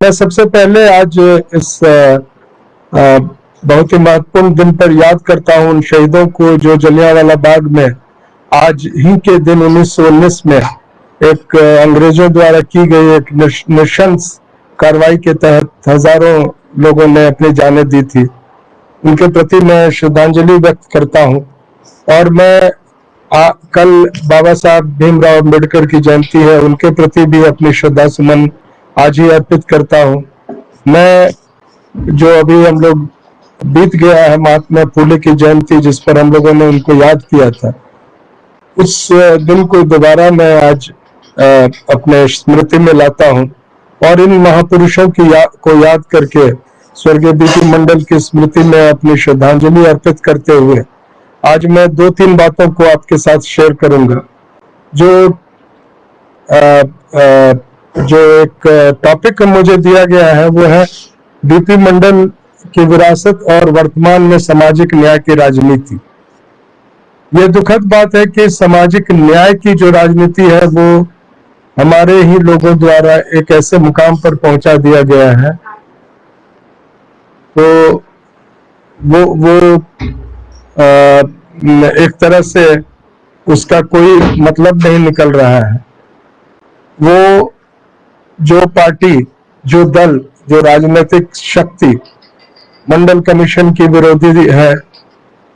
मैं सबसे पहले आज इस बहुत ही महत्वपूर्ण दिन पर याद करता हूं उन शहीदों को जो जलियांवाला बाग में आज ही के दिन 1919 में एक अंग्रेजों द्वारा की गई एक नृशंस कार्रवाई के तहत हजारों लोगों ने अपनी जानें दी थी। उनके प्रति मैं श्रद्धांजलि व्यक्त करता हूं। और मैं कल बाबा साहब भीमराव अम्बेडकर की जयंती है, उनके प्रति भी अपनी श्रद्धा सुमन आज ही अर्पित करता हूं। मैं जो अभी हम लोग बीत गया है महात्मा फुले की जयंती, जिस पर हम लोगों ने उनको याद किया था, उस दिन को दोबारा मैं आज अपने स्मृति में लाता हूं और इन महापुरुषों की को याद करके स्वर्गीय बीपी मंडल की स्मृति में अपनी श्रद्धांजलि अर्पित करते हुए आज मैं 2-3 बातों को आपके साथ शेयर करूंगा। जो एक टॉपिक मुझे दिया गया है वो है बीपी मंडल की विरासत और वर्तमान में सामाजिक न्याय की राजनीति। यह दुखद बात है कि सामाजिक न्याय की जो राजनीति है वो हमारे ही लोगों द्वारा एक ऐसे मुकाम पर पहुंचा दिया गया है, तो वो एक तरह से उसका कोई मतलब नहीं निकल रहा है। वो जो पार्टी, जो दल, जो राजनीतिक शक्ति मंडल कमीशन की विरोधी है,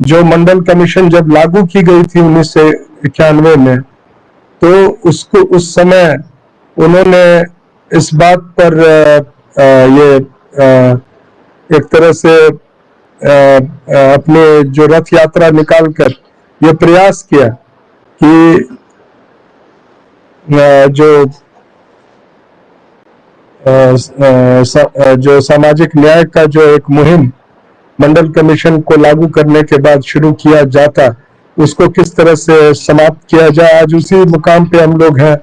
जो मंडल कमीशन जब लागू की गई थी 1991 में, तो उसको उस समय उन्होंने इस बात पर एक तरह से अपने जो रथ यात्रा निकालकर ये प्रयास किया कि जो सामाजिक न्याय का जो एक मुहिम मंडल कमीशन को लागू करने के बाद शुरू किया जाता, उसको किस तरह से समाप्त किया जाए। आज उसी मुकाम पे हम लोग हैं।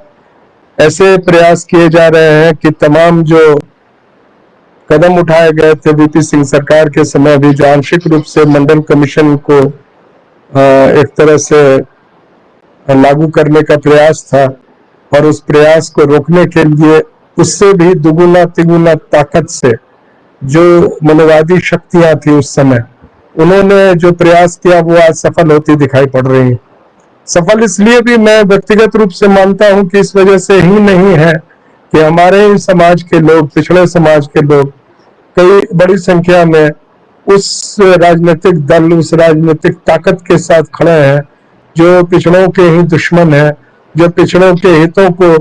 ऐसे प्रयास किए जा रहे हैं कि तमाम जो कदम उठाए गए थे वीपी सिंह सरकार के समय भी, जो आंशिक रूप से मंडल कमीशन को एक तरह से लागू करने का प्रयास था, और उस प्रयास को रोकने के लिए उससे भी दुगुना तिगुना ताकत से जो मनोवादी शक्तियां थी उस समय, उन्होंने जो प्रयास किया वो आज सफल होती दिखाई पड़ रही है। सफल इसलिए भी मैं व्यक्तिगत रूप से मानता हूं कि इस वजह से ही नहीं है कि हमारे ही समाज के लोग, पिछड़े समाज के लोग कई बड़ी संख्या में उस राजनीतिक दल, उस राजनीतिक ताकत के साथ खड़े हैं जो पिछड़ों के ही दुश्मन है, जो पिछड़ों के हितों को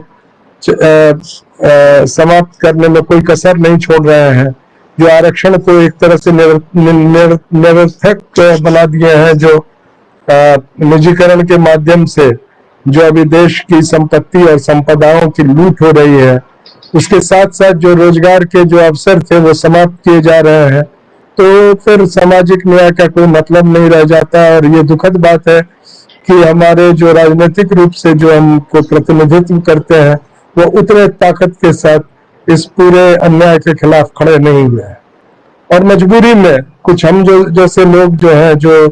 समाप्त करने में कोई कसर नहीं छोड़ रहे हैं, जो आरक्षण को एक तरह से निरर्थक बना दिए हैं, जो निजीकरण के माध्यम से जो अभी देश की संपत्ति और संपदाओं की लूट हो रही है, उसके साथ साथ जो रोजगार के जो अवसर थे वो समाप्त किए जा रहे हैं, तो फिर सामाजिक न्याय का कोई मतलब नहीं रह जाता। और ये दुखद बात है कि हमारे जो राजनीतिक रूप से जो हमको प्रतिनिधित्व करते हैं वो उतने ताकत के साथ इस पूरे अन्याय के खिलाफ खड़े नहीं हुए हैं। और मजबूरी में कुछ हम जो जैसे लोग जो हैं, जो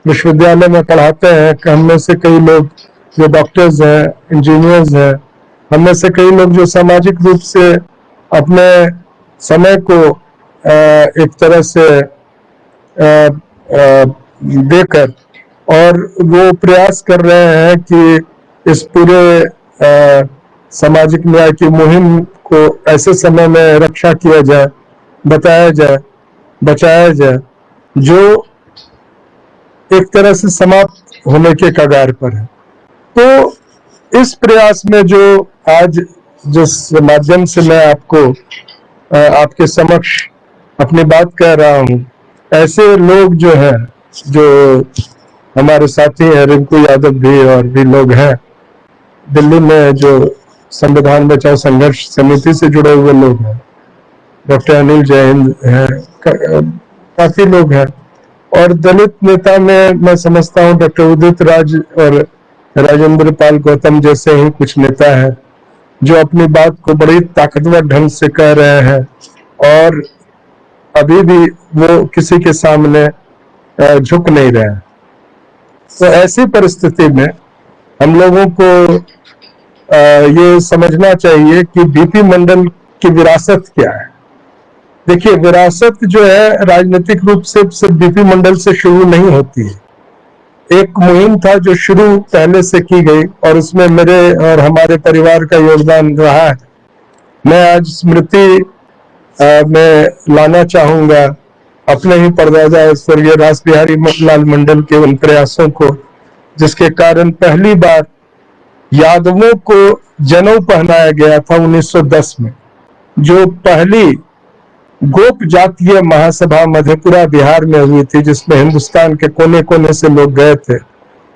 विश्वविद्यालय में पढ़ाते हैं, हम में से कई लोग जो डॉक्टर्स हैं, इंजीनियर्स हैं, हम में से कई लोग जो सामाजिक रूप से अपने समय को एक तरह से देकर और वो प्रयास कर रहे हैं कि इस पूरे सामाजिक न्याय की मुहिम को ऐसे समय में रक्षा किया जाए, बताया जाए, बचाया जाए, जो एक तरह से समाप्त होने के कगार पर है। तो इस प्रयास में जो आज जिस माध्यम से मैं आपको आपके समक्ष अपनी बात कह रहा हूं, ऐसे लोग जो हैं, जो हमारे साथी हैं, रिंकू यादव भी और भी लोग हैं, दिल्ली में जो संविधान बचाओ संघर्ष समिति से जुड़े हुए लोग हैं, डॉक्टर अनिल जैन हैं, काफी लोग हैं। और दलित नेता में मैं समझता हूं डॉक्टर उदित राज और राजेंद्र पाल गौतम जैसे ही कुछ नेता हैं जो अपनी बात को बड़ी ताकतवर ढंग से कह रहे हैं और अभी भी वो किसी के सामने झुक नहीं रहे हैं। तो ऐसी परिस्थिति में हम लोगों को ये समझना चाहिए कि बीपी मंडल की विरासत क्या है। देखिए, विरासत जो है राजनीतिक रूप से सिर्फ बीपी मंडल से शुरू नहीं होती है। एक मुहिम था जो शुरू पहले से की गई और उसमें मेरे और हमारे परिवार का योगदान रहा है। मैं आज स्मृति में लाना चाहूंगा अपने ही परदादा स्वर्गीय रास बिहारी लाल मंडल के उन प्रयासों को, जिसके कारण पहली बार यादवों को जनेऊ पहनाया गया था 1910 में। जो पहली गोप जातीय महासभा मधेपुरा बिहार में हुई थी, जिसमें हिंदुस्तान के कोने कोने से लोग गए थे।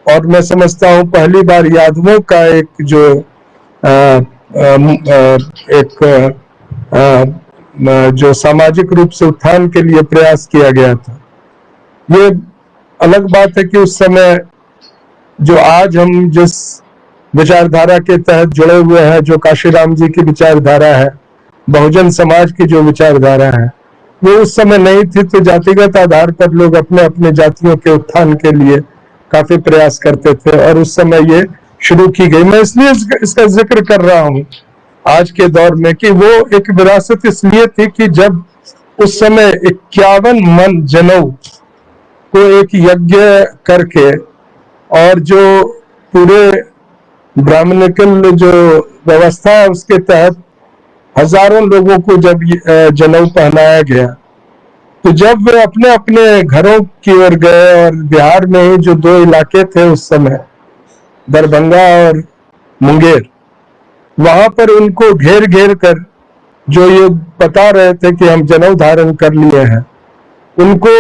और मैं समझता हूं पहली बार यादवों का एक जो जो सामाजिक रूप से उत्थान के लिए प्रयास किया गया था। ये अलग बात है कि उस समय जो आज हम जिस विचारधारा के तहत जुड़े हुए हैं, जो काशीराम जी की विचारधारा है, बहुजन समाज की जो विचारधारा है, वो उस समय नहीं थी। तो जातिगत आधार पर लोग अपने अपने जातियों के उत्थान के लिए काफी प्रयास करते थे और उस समय ये शुरू की गई। मैं इसलिए इसका जिक्र कर रहा हूं आज के दौर में कि वो एक विरासत इसलिए थी कि जब उस समय 51 मन जनेऊ को एक यज्ञ करके और जो पूरे ब्राह्मणिकल जो व्यवस्था है उसके तहत हजारों लोगों को जब जनेऊ पहनाया गया, तो जब वे अपने अपने घरों की ओर गए और बिहार में ही जो दो इलाके थे उस समय, दरभंगा और मुंगेर, वहां पर उनको घेर घेर कर जो ये बता रहे थे कि हम जनेऊ धारण कर लिए हैं, उनको,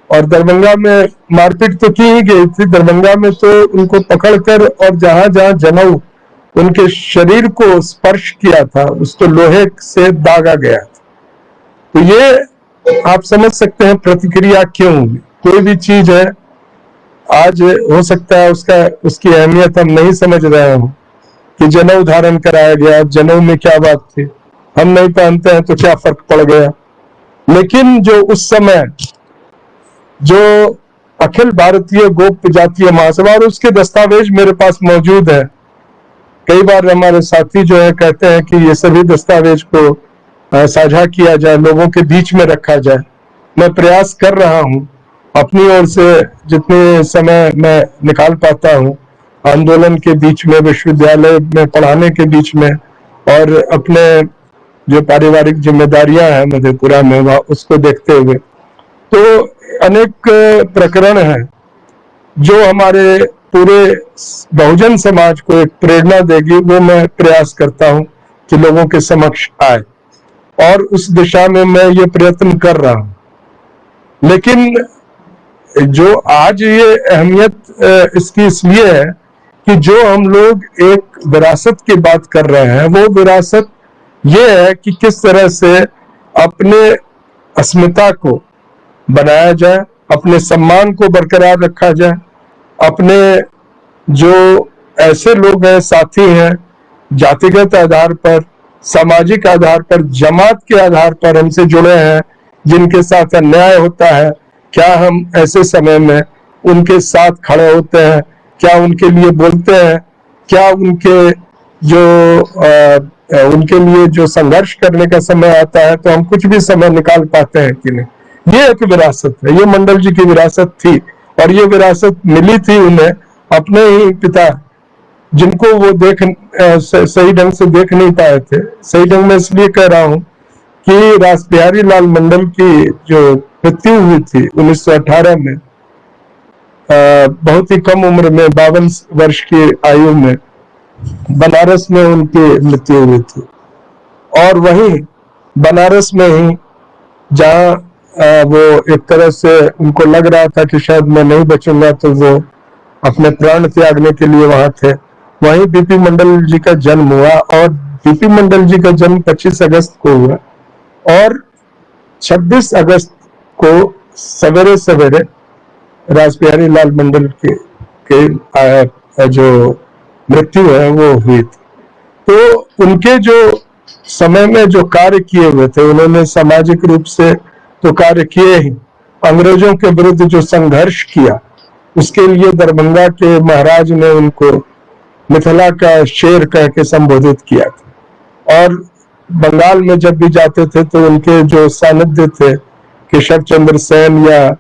और दरभंगा में मारपीट तो की ही गई थी। दरभंगा में तो उनको पकड़कर और जहां जहां जनेऊ उनके शरीर को स्पर्श किया था उसको लोहे से दागा गया था। तो ये आप समझ सकते हैं प्रतिक्रिया क्यों हुई। कोई भी चीज है, आज हो सकता है उसकी अहमियत हम नहीं समझ रहे हो कि जनेऊ धारण कराया गया, जनेऊ में क्या बात थी, हम नहीं पहनते हैं तो क्या फर्क पड़ गया। लेकिन जो उस समय जो अखिल भारतीय गोप जातीय महासभा, और उसके दस्तावेज मेरे पास मौजूद है। कई बार हमारे साथी जो है कहते हैं कि ये सभी दस्तावेज को साझा किया जाए, लोगों के बीच में रखा जाए। मैं प्रयास कर रहा हूं अपनी ओर से जितने समय मैं निकाल पाता हूं, आंदोलन के बीच में, विश्वविद्यालय में पढ़ाने के बीच में, और अपने जो पारिवारिक जिम्मेदारियां हैं मधेपुरा में उसको देखते हुए। तो अनेक प्रकरण हैं जो हमारे पूरे बहुजन समाज को एक प्रेरणा देगी। वो मैं प्रयास करता हूं कि लोगों के समक्ष आए और उस दिशा में मैं ये प्रयत्न कर रहा हूं। लेकिन जो आज ये अहमियत इसकी इसलिए है कि जो हम लोग एक विरासत की बात कर रहे हैं, वो विरासत ये है कि किस तरह से अपने अस्मिता को बनाया जाए, अपने सम्मान को बरकरार रखा जाए, अपने जो ऐसे लोग हैं, साथी हैं, जातिगत आधार पर, सामाजिक आधार पर, जमात के आधार पर हमसे जुड़े हैं, जिनके साथ अन्याय होता है, क्या हम ऐसे समय में उनके साथ खड़े होते हैं, क्या उनके लिए बोलते हैं, क्या उनके लिए जो संघर्ष करने का समय आता है तो हम कुछ भी समय निकाल पाते हैं कि नहीं। ये एक विरासत है, ये मंडल जी की विरासत थी और ये विरासत मिली थी उन्हें अपने ही पिता, जिनको वो सही ढंग से देख नहीं पाए थे। सही ढंग में इसलिए कह रहा हूं कि रास बिहारी लाल मंडल की जो मृत्यु हुई थी 1918 में, बहुत ही कम उम्र में, 52 वर्ष की आयु में, बनारस में उनकी मृत्यु हुई थी। और वहीं बनारस में ही जहां वो एक तरह से उनको लग रहा था कि शायद मैं नहीं बचूंगा, तो वो अपने प्राण त्यागने के लिए वहां थे, वहीं बीपी मंडल जी का जन्म हुआ। और बीपी मंडल जी का जन्म 25 अगस्त को हुआ और 26 अगस्त को सवेरे सवेरे रास बिहारी लाल मंडल के जो मृत्यु है वो हुई थी। तो उनके जो समय में जो कार्य किए हुए थे, उन्होंने सामाजिक रूप से तो कार्य किए ही, अंग्रेजों के विरुद्ध जो संघर्ष किया उसके लिए दरभंगा के महाराज ने उनको मिथिला का शेर कह के संबोधित किया था। और बंगाल में जब भी जाते थे तो उनके जो सानिध्य थे केशव चंद्र सेन या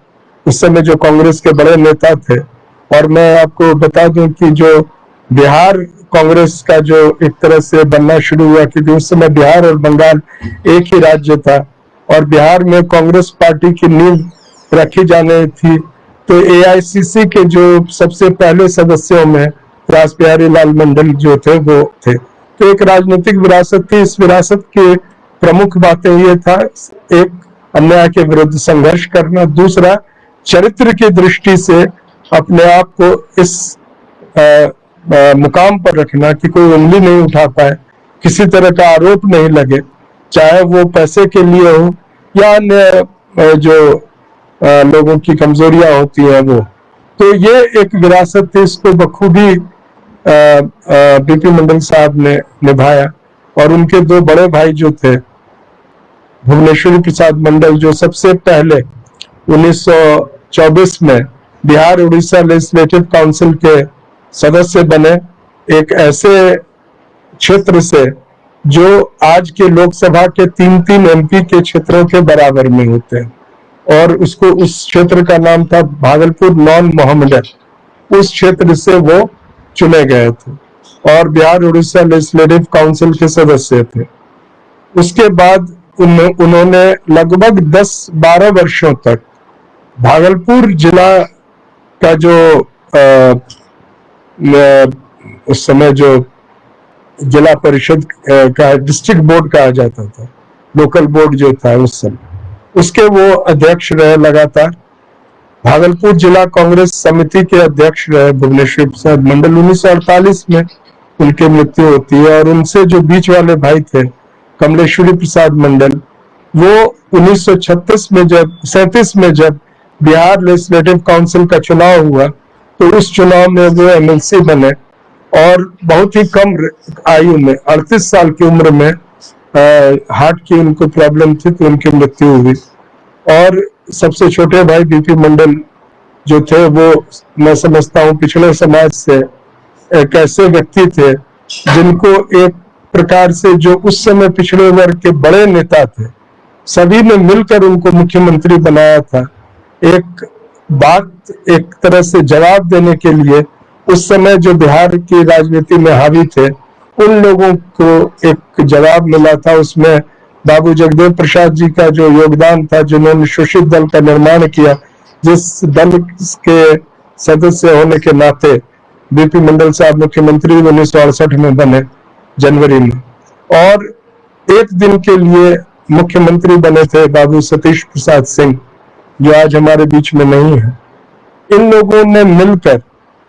उस समय जो कांग्रेस के बड़े नेता थे, और मैं आपको बता दूं कि जो बिहार कांग्रेस का जो एक तरह से बनना शुरू हुआ, क्योंकि उस समय बिहार और बंगाल एक ही राज्य था और बिहार में कांग्रेस पार्टी की नींव रखी जानी थी, तो एआईसीसी के जो सबसे पहले सदस्यों में रास बिहारी लाल मंडल जो थे वो थे। तो एक राजनीतिक विरासत थी। इस विरासत की प्रमुख बातें ये था, एक अन्याय के विरुद्ध संघर्ष करना, दूसरा चरित्र की दृष्टि से अपने आप को इस मुकाम पर रखना कि कोई उंगली नहीं उठा पाए, किसी तरह का आरोप नहीं लगे, चाहे वो पैसे के लिए हो या अन्य जो लोगों की कमजोरियां होती हैं वो। तो ये एक विरासत थी, इसको बखूबी बीपी मंडल साहब ने निभाया। और उनके दो बड़े भाई जो थे, भुवनेश्वरी प्रसाद मंडल, जो सबसे पहले 1924 में बिहार उड़ीसा लेजिस्लेटिव काउंसिल के सदस्य बने, एक ऐसे क्षेत्र से जो आज के लोकसभा के 3-3 एमपी के क्षेत्रों के बराबर में होते हैं, और उसको उस क्षेत्र का नाम था भागलपुर नॉन मोहम्मदन। उस क्षेत्र से वो चुने गए थे और बिहार उड़ीसा लेजिस्लेटिव काउंसिल के सदस्य थे। उसके बाद उन्होंने लगभग 10-12 वर्षों तक भागलपुर जिला का जो उस समय जो जिला परिषद का डिस्ट्रिक्ट बोर्ड कहा जाता था, लोकल बोर्ड जो था उस समय, उसके वो अध्यक्ष रहे लगातार। भागलपुर जिला कांग्रेस समिति के अध्यक्ष रहे भुवनेश्वर प्रसाद मंडल। 1948 में उनकी मृत्यु होती है और उनसे जो बीच वाले भाई थे कमलेश्वरी प्रसाद मंडल, वो 1937 में जब बिहार लेजिस्लेटिव काउंसिल का चुनाव हुआ तो उस चुनाव में वो एमएलसी बने और बहुत ही कम आयु में 38 साल की उम्र में हार्ट की उनको प्रॉब्लम थी तो उनकी मृत्यु हुई। और सबसे छोटे भाई बीपी मंडल जो थे वो मैं समझता हूँ पिछड़े समाज से एक ऐसे व्यक्ति थे जिनको एक प्रकार से जो उस समय पिछड़े वर्ग के बड़े नेता थे सभी ने मिलकर उनको मुख्यमंत्री बनाया था। एक बात एक तरह से जवाब देने के लिए उस समय जो बिहार की राजनीति में हावी थे उन लोगों को एक जवाब मिला था। उसमें बाबू जगदेव प्रसाद जी का जो योगदान था, जिन्होंने शोषित दल का निर्माण किया, जिस दल के सदस्य होने के नाते बीपी मंडल साहब मुख्यमंत्री 1968 में बने जनवरी में, और एक दिन के लिए मुख्यमंत्री बने थे बाबू सतीश प्रसाद सिंह जो आज हमारे बीच में नहीं है। इन लोगों ने मिलकर,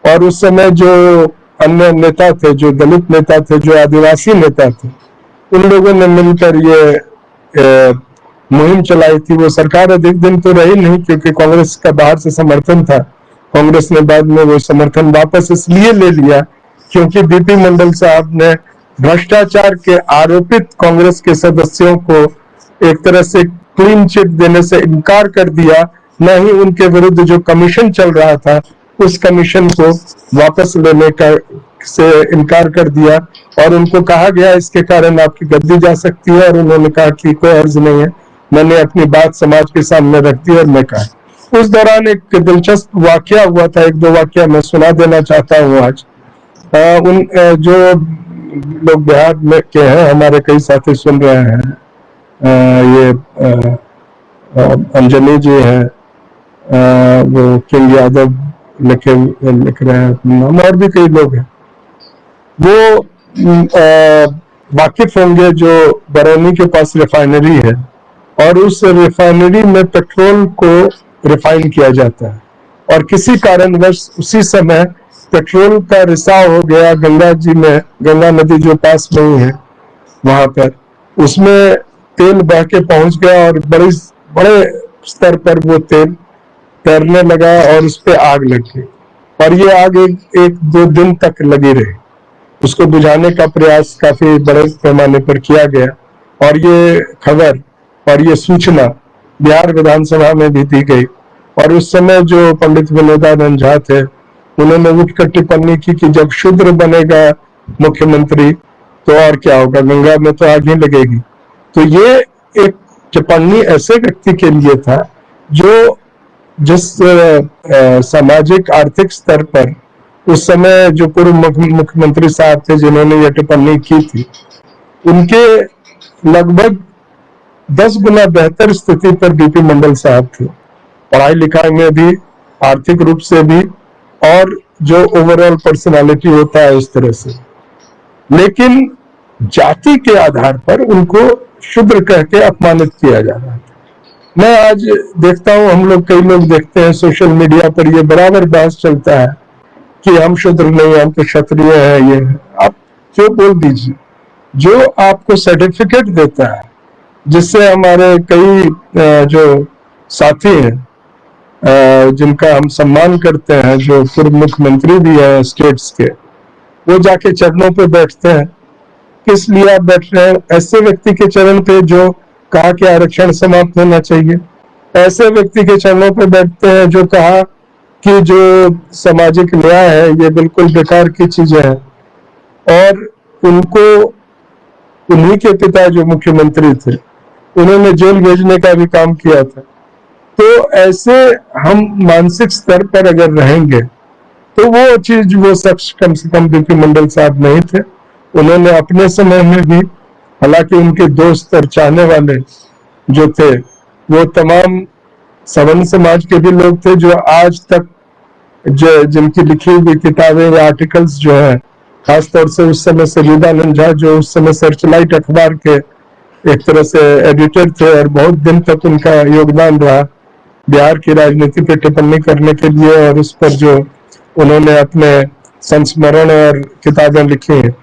और उस समय जो अन्य नेता थे, जो दलित नेता थे, जो आदिवासी नेता थे, उन लोगों ने मिलकर ये मुहिम चलाई थी। वो सरकार अधिक दिन तो रही नहीं क्योंकि कांग्रेस का बाहर से समर्थन था। कांग्रेस ने बाद में वो समर्थन वापस इसलिए ले लिया क्योंकि बीपी मंडल साहब ने भ्रष्टाचार के आरोपित कांग्रेस के सदस्यों को एक तरह से क्लीन चिट देने से इनकार कर दिया, न ही उनके विरुद्ध जो कमीशन चल रहा था उस कमीशन को वापस लेने का से इनकार कर दिया और उनको कहा गया इसके कारण आपकी गद्दी जा सकती है, और उन्होंने कहा कि कोई अर्ज नहीं है, मैंने अपनी बात समाज के सामने रख दी और मैं कहा। उस दौरान एक दिलचस्प वाकया हुआ था, एक दो वाकया मैं सुना देना चाहता हूँ आज। उन जो लोग बिहार में के हैं, हमारे कई साथी सुन रहे हैं, ये अंजनी जी हैं, वो किंग यादव लिख रहे हैं, और भी कई लोग हैं, वो वाकिफ होंगे जो बरौनी के पास रिफाइनरी है और उस रिफाइनरी में पेट्रोल को रिफाइन किया जाता है और किसी कारणवश उसी समय पेट्रोल का रिसाव हो गया गंगा जी में, गंगा नदी जो पास में ही है वहां पर, उसमें तेल बह के पहुंच गया और बड़े स्तर पर वो तेल तैरने लगा और उस पर आग लग गई और ये आग एक दो दिन तक लगी रही। उसको बुझाने का प्रयास काफी बड़े पैमाने पर किया गया और ये खबर और ये सूचना बिहार विधानसभा में भी दी गई और उस समय जो पंडित विनोदानंद झा थे उन्होंने उठकर टिप्पणी की कि जब शूद्र बनेगा मुख्यमंत्री तो और क्या होगा, गंगा में तो आग ही लगेगी। तो ये एक टिप्पणी ऐसे व्यक्ति के लिए था जो जिस सामाजिक आर्थिक स्तर पर उस समय जो पूर्व मुख्यमंत्री साहब थे जिन्होंने ये टिप्पणी की थी, उनके लगभग 10 गुना बेहतर स्थिति पर बीपी मंडल साहब थे, पढ़ाई लिखाई में भी, आर्थिक रूप से भी, और जो ओवरऑल पर्सनालिटी होता है इस तरह से। लेकिन जाति के आधार पर उनको शूद्र कह के अपमानित किया जा रहा है। मैं आज देखता हूं, हम लोग कई लोग देखते हैं सोशल मीडिया पर ये बराबर बहस चलता है कि हम शूद्र नहीं, हम तो क्षत्रिय है। ये आप जो बोल दीजिए, जो आपको सर्टिफिकेट देता है, जिससे हमारे कई जो साथी हैं जिनका हम सम्मान करते हैं, जो पूर्व मुख्यमंत्री भी हैं स्टेट्स के, वो जाके चरणों पे बैठते हैं। किस लिए आप बैठ रहे हैं? ऐसे व्यक्ति के चरण पे जो कहा कि आरक्षण समाप्त होना चाहिए, ऐसे व्यक्ति के चरणों पे बैठते हैं जो कहा कि जो सामाजिक न्याय है ये बिल्कुल बेकार की चीजें हैं, और उनको उन्हीं के पिता जो मुख्यमंत्री थे उन्होंने जेल भेजने का भी काम किया था। तो ऐसे हम मानसिक स्तर पर अगर रहेंगे तो वो चीज, वो शख्स कम से कम बीपी मंडल साहब नहीं थे। उन्होंने अपने समय में भी, हालांकि उनके दोस्त और चाहने वाले जो थे वो तमाम सवर्ण समाज के भी लोग थे, जो आज तक जिनकी लिखी हुई किताबें या आर्टिकल्स जो है, खासतौर से उस समय सजीदानंद झा जो उस समय सर्चलाइट अखबार के एक तरह से एडिटर थे और बहुत दिन तक उनका योगदान रहा बिहार की राजनीति पे टिप्पणी करने के लिए, और उस पर जो उन्होंने अपने संस्मरण और किताबें लिखी हैं,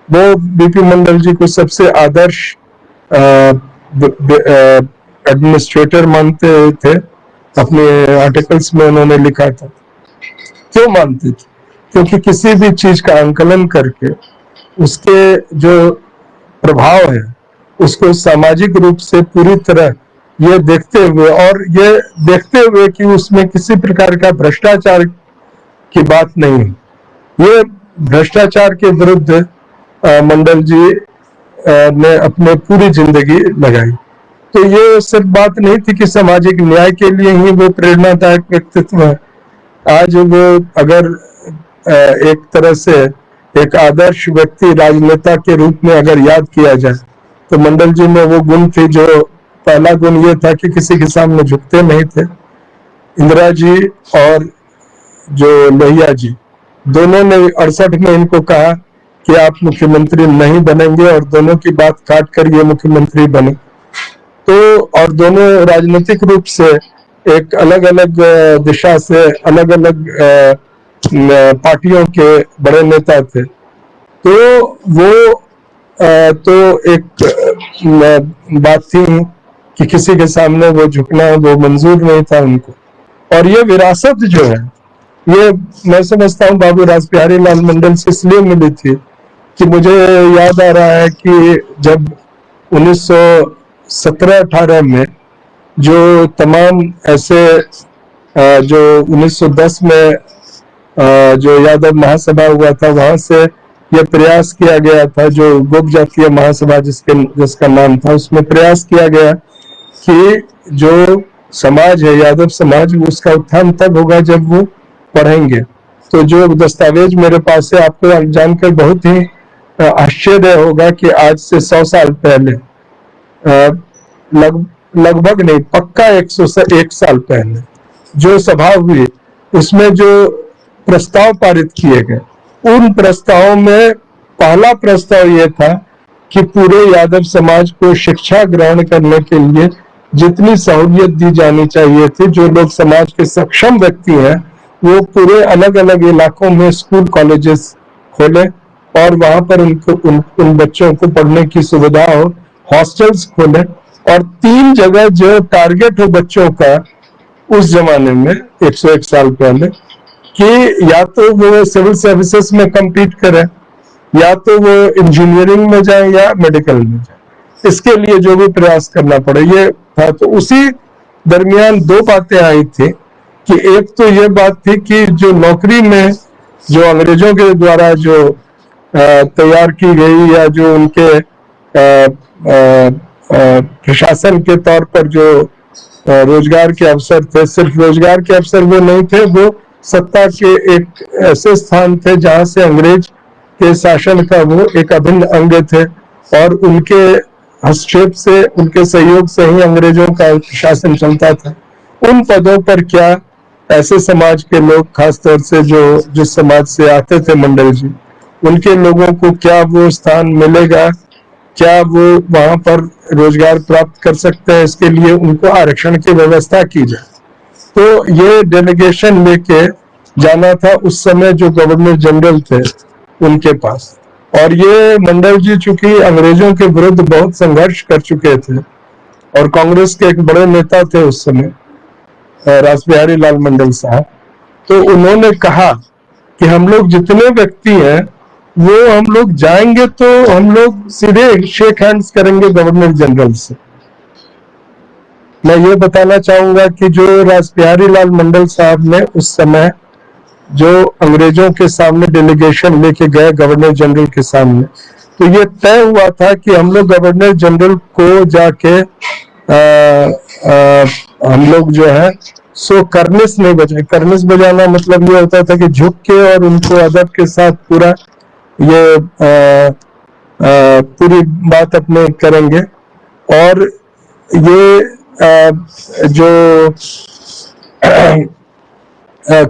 वो बीपी मंडल जी को सबसे आदर्श एडमिनिस्ट्रेटर मानते थे। अपने आर्टिकल्स में उन्होंने लिखा था। क्यों मानते थे? क्योंकि किसी भी चीज का आंकलन करके उसके जो प्रभाव है उसको सामाजिक रूप से पूरी तरह ये देखते हुए, और ये देखते हुए कि उसमें किसी प्रकार का भ्रष्टाचार की बात नहीं है, ये भ्रष्टाचार के विरुद्ध मंडल जी ने अपने पूरी जिंदगी लगाई। तो ये सिर्फ बात नहीं थी कि सामाजिक न्याय के लिए ही वो प्रेरणादायक व्यक्तित्व है। आज वो अगर एक तरह से एक आदर्श व्यक्ति राजनेता के रूप में अगर याद किया जाए तो मंडल जी में वो गुण थे। जो पहला गुण ये था कि किसी के सामने झुकते नहीं थे। इंदिरा जी और जो लोहिया जी दोनों ने 68 में इनको कहा कि आप मुख्यमंत्री नहीं बनेंगे, और दोनों की बात काट कर ये मुख्यमंत्री बने। तो और दोनों राजनीतिक रूप से एक अलग अलग दिशा से अलग अलग पार्टियों के बड़े नेता थे। तो वो तो एक बात थी कि किसी के सामने वो झुकना वो मंजूर नहीं था उनको। और ये विरासत जो है ये मैं समझता हूँ बाबू रासबिहारी लाल मंडल से इसलिए मिली थी कि मुझे याद आ रहा है कि जब 1917-18 में जो तमाम ऐसे जो 1910 में जो यादव महासभा हुआ था, वहां से ये प्रयास किया गया था, जो गोप जातीय महासभा जिसका नाम था, उसमें प्रयास किया गया कि जो समाज है यादव समाज, उसका उत्थान तब होगा जब वो पढ़ेंगे। तो जो दस्तावेज मेरे पास है, आपको जानकर बहुत ही आश्चर्य होगा कि आज से 100 साल पहले, लगभग नहीं पक्का 101 साल पहले जो सभा हुई उसमें जो प्रस्ताव पारित किए गए, उन प्रस्तावों में पहला प्रस्ताव ये था कि पूरे यादव समाज को शिक्षा ग्रहण करने के लिए जितनी सहूलियत दी जानी चाहिए थी, जो लोग समाज के सक्षम व्यक्ति हैं वो पूरे अलग अलग इलाकों में स्कूल कॉलेजेस खोले और वहां पर उन बच्चों को पढ़ने की सुविधा हो, हॉस्टल्स खोले। और 3 जगह जो टारगेट हो बच्चों का उस जमाने में 101 साल पहले, कि या तो वो सिविल सर्विसेज में compete करें, या तो वो इंजीनियरिंग में जाए या मेडिकल में जाए। इसके लिए जो भी प्रयास करना पड़े ये था। तो उसी दरमियान 2 बातें आई थी कि एक तो ये बात थी कि जो नौकरी में जो अंग्रेजों के द्वारा जो तैयार की गई या जो उनके प्रशासन के तौर पर जो रोजगार के अवसर थे, सिर्फ रोजगार के अवसर वो नहीं थे, वो सत्ता के एक ऐसे स्थान थे जहां से अंग्रेज के शासन का वो एक अभिन्न अंग थे, और उनके हस्तक्षेप से, उनके सहयोग से ही अंग्रेजों का शासन चलता था। उन पदों पर क्या ऐसे समाज के लोग, खासतौर से जो जिस समाज से आते थे मंडल जी, उनके लोगों को क्या वो स्थान मिलेगा, क्या वो वहां पर रोजगार प्राप्त कर सकते हैं, इसके लिए उनको आरक्षण की व्यवस्था की जाए। तो ये डेलीगेशन लेके जाना था उस समय जो गवर्नर जनरल थे उनके पास। और ये मंडल जी चूंकि अंग्रेजों के विरुद्ध बहुत संघर्ष कर चुके थे और कांग्रेस के एक बड़े नेता थे उस समय, रासबिहारी लाल मंडल साहब, तो उन्होंने कहा कि हम लोग जितने व्यक्ति हैं वो हम लोग जाएंगे तो हम लोग सीधे शेक हैंड्स करेंगे गवर्नर जनरल से। मैं ये बताना चाहूंगा कि जो रासबिहारी लाल मंडल साहब ने उस समय जो अंग्रेजों के सामने डेलीगेशन लेके गए गवर्नर जनरल के सामने, तो ये तय हुआ था कि हम लोग गवर्नर जनरल को जाके हम लोग जो है सो कर्निस नहीं बजाए। कर्निस बजाना मतलब ये होता था कि झुक के और उनको अदब के साथ पूरा ये पूरी बात अपने करेंगे। और ये जो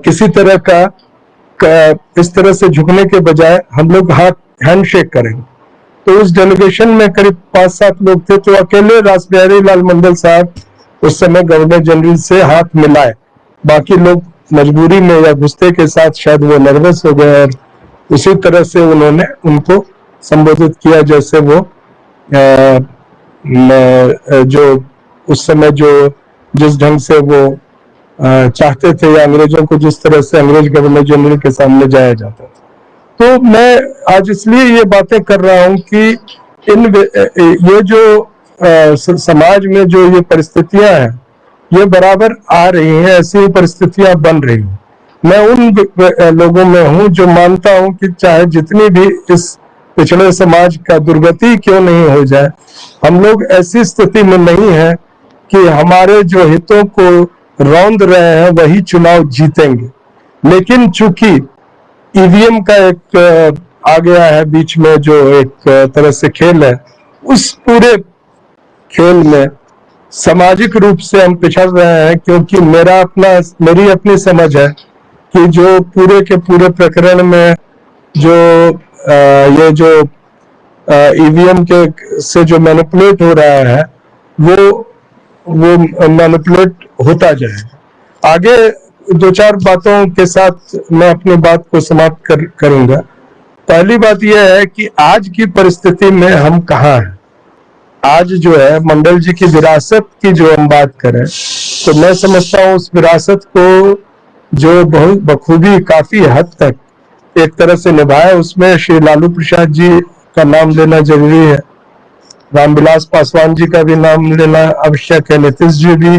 किसी तरह का इस तरह से झुकने के बजाय हम लोग हैंडशेक करेंगे। तो उस डेलीगेशन में करीब 5-7 लोग थे, तो अकेले रासबिहारी लाल मंडल साहब उस समय गवर्नर जनरल से हाथ मिलाए। बाकी लोग मजबूरी में या गुस्से के साथ शायद वो नर्वस हो गए और उसी तरह से उन्होंने उनको संबोधित किया जैसे वो जो उस समय जो जिस ढंग से वो चाहते थे, या अंग्रेजों को जिस तरह से अंग्रेज गवर्नर जनरल के सामने जाया जाता था। तो मैं आज इसलिए ये बातें कर रहा हूं कि ये जो समाज में जो ये परिस्थितियां हैं ये बराबर आ रही हैं, ऐसी परिस्थितियां बन रही हैं। मैं उन लोगों में हूं जो मानता हूं कि चाहे जितनी भी इस पिछड़े समाज का दुर्गति क्यों नहीं हो जाए, हम लोग ऐसी स्थिति में नहीं है कि हमारे जो हितों को रौंद रहे हैं वही चुनाव जीतेंगे। लेकिन चूंकि ईवीएम का एक आ गया है बीच में, जो एक तरह से खेल है, उस पूरे खेल में सामाजिक रूप से हम पिछड़ रहे हैं, क्योंकि मेरी अपनी समझ है कि जो पूरे के पूरे प्रकरण में जो ये जो ईवीएम के से जो मैनिपुलेट हो रहा है वो मैनिपुलेट होता जाए। आगे 2-4 बातों के साथ मैं अपनी बात को समाप्त करूंगा। पहली बात यह है कि आज की परिस्थिति में हम कहाँ हैं। आज जो है मंडल जी की विरासत की जो हम बात करें, तो मैं समझता हूँ उस विरासत को जो बहुत बखूबी काफी हद तक एक तरह से निभाया, उसमें श्री लालू प्रसाद जी का नाम लेना जरूरी है, रामविलास पासवान जी का भी नाम लेना आवश्यक है, नीतीश जी भी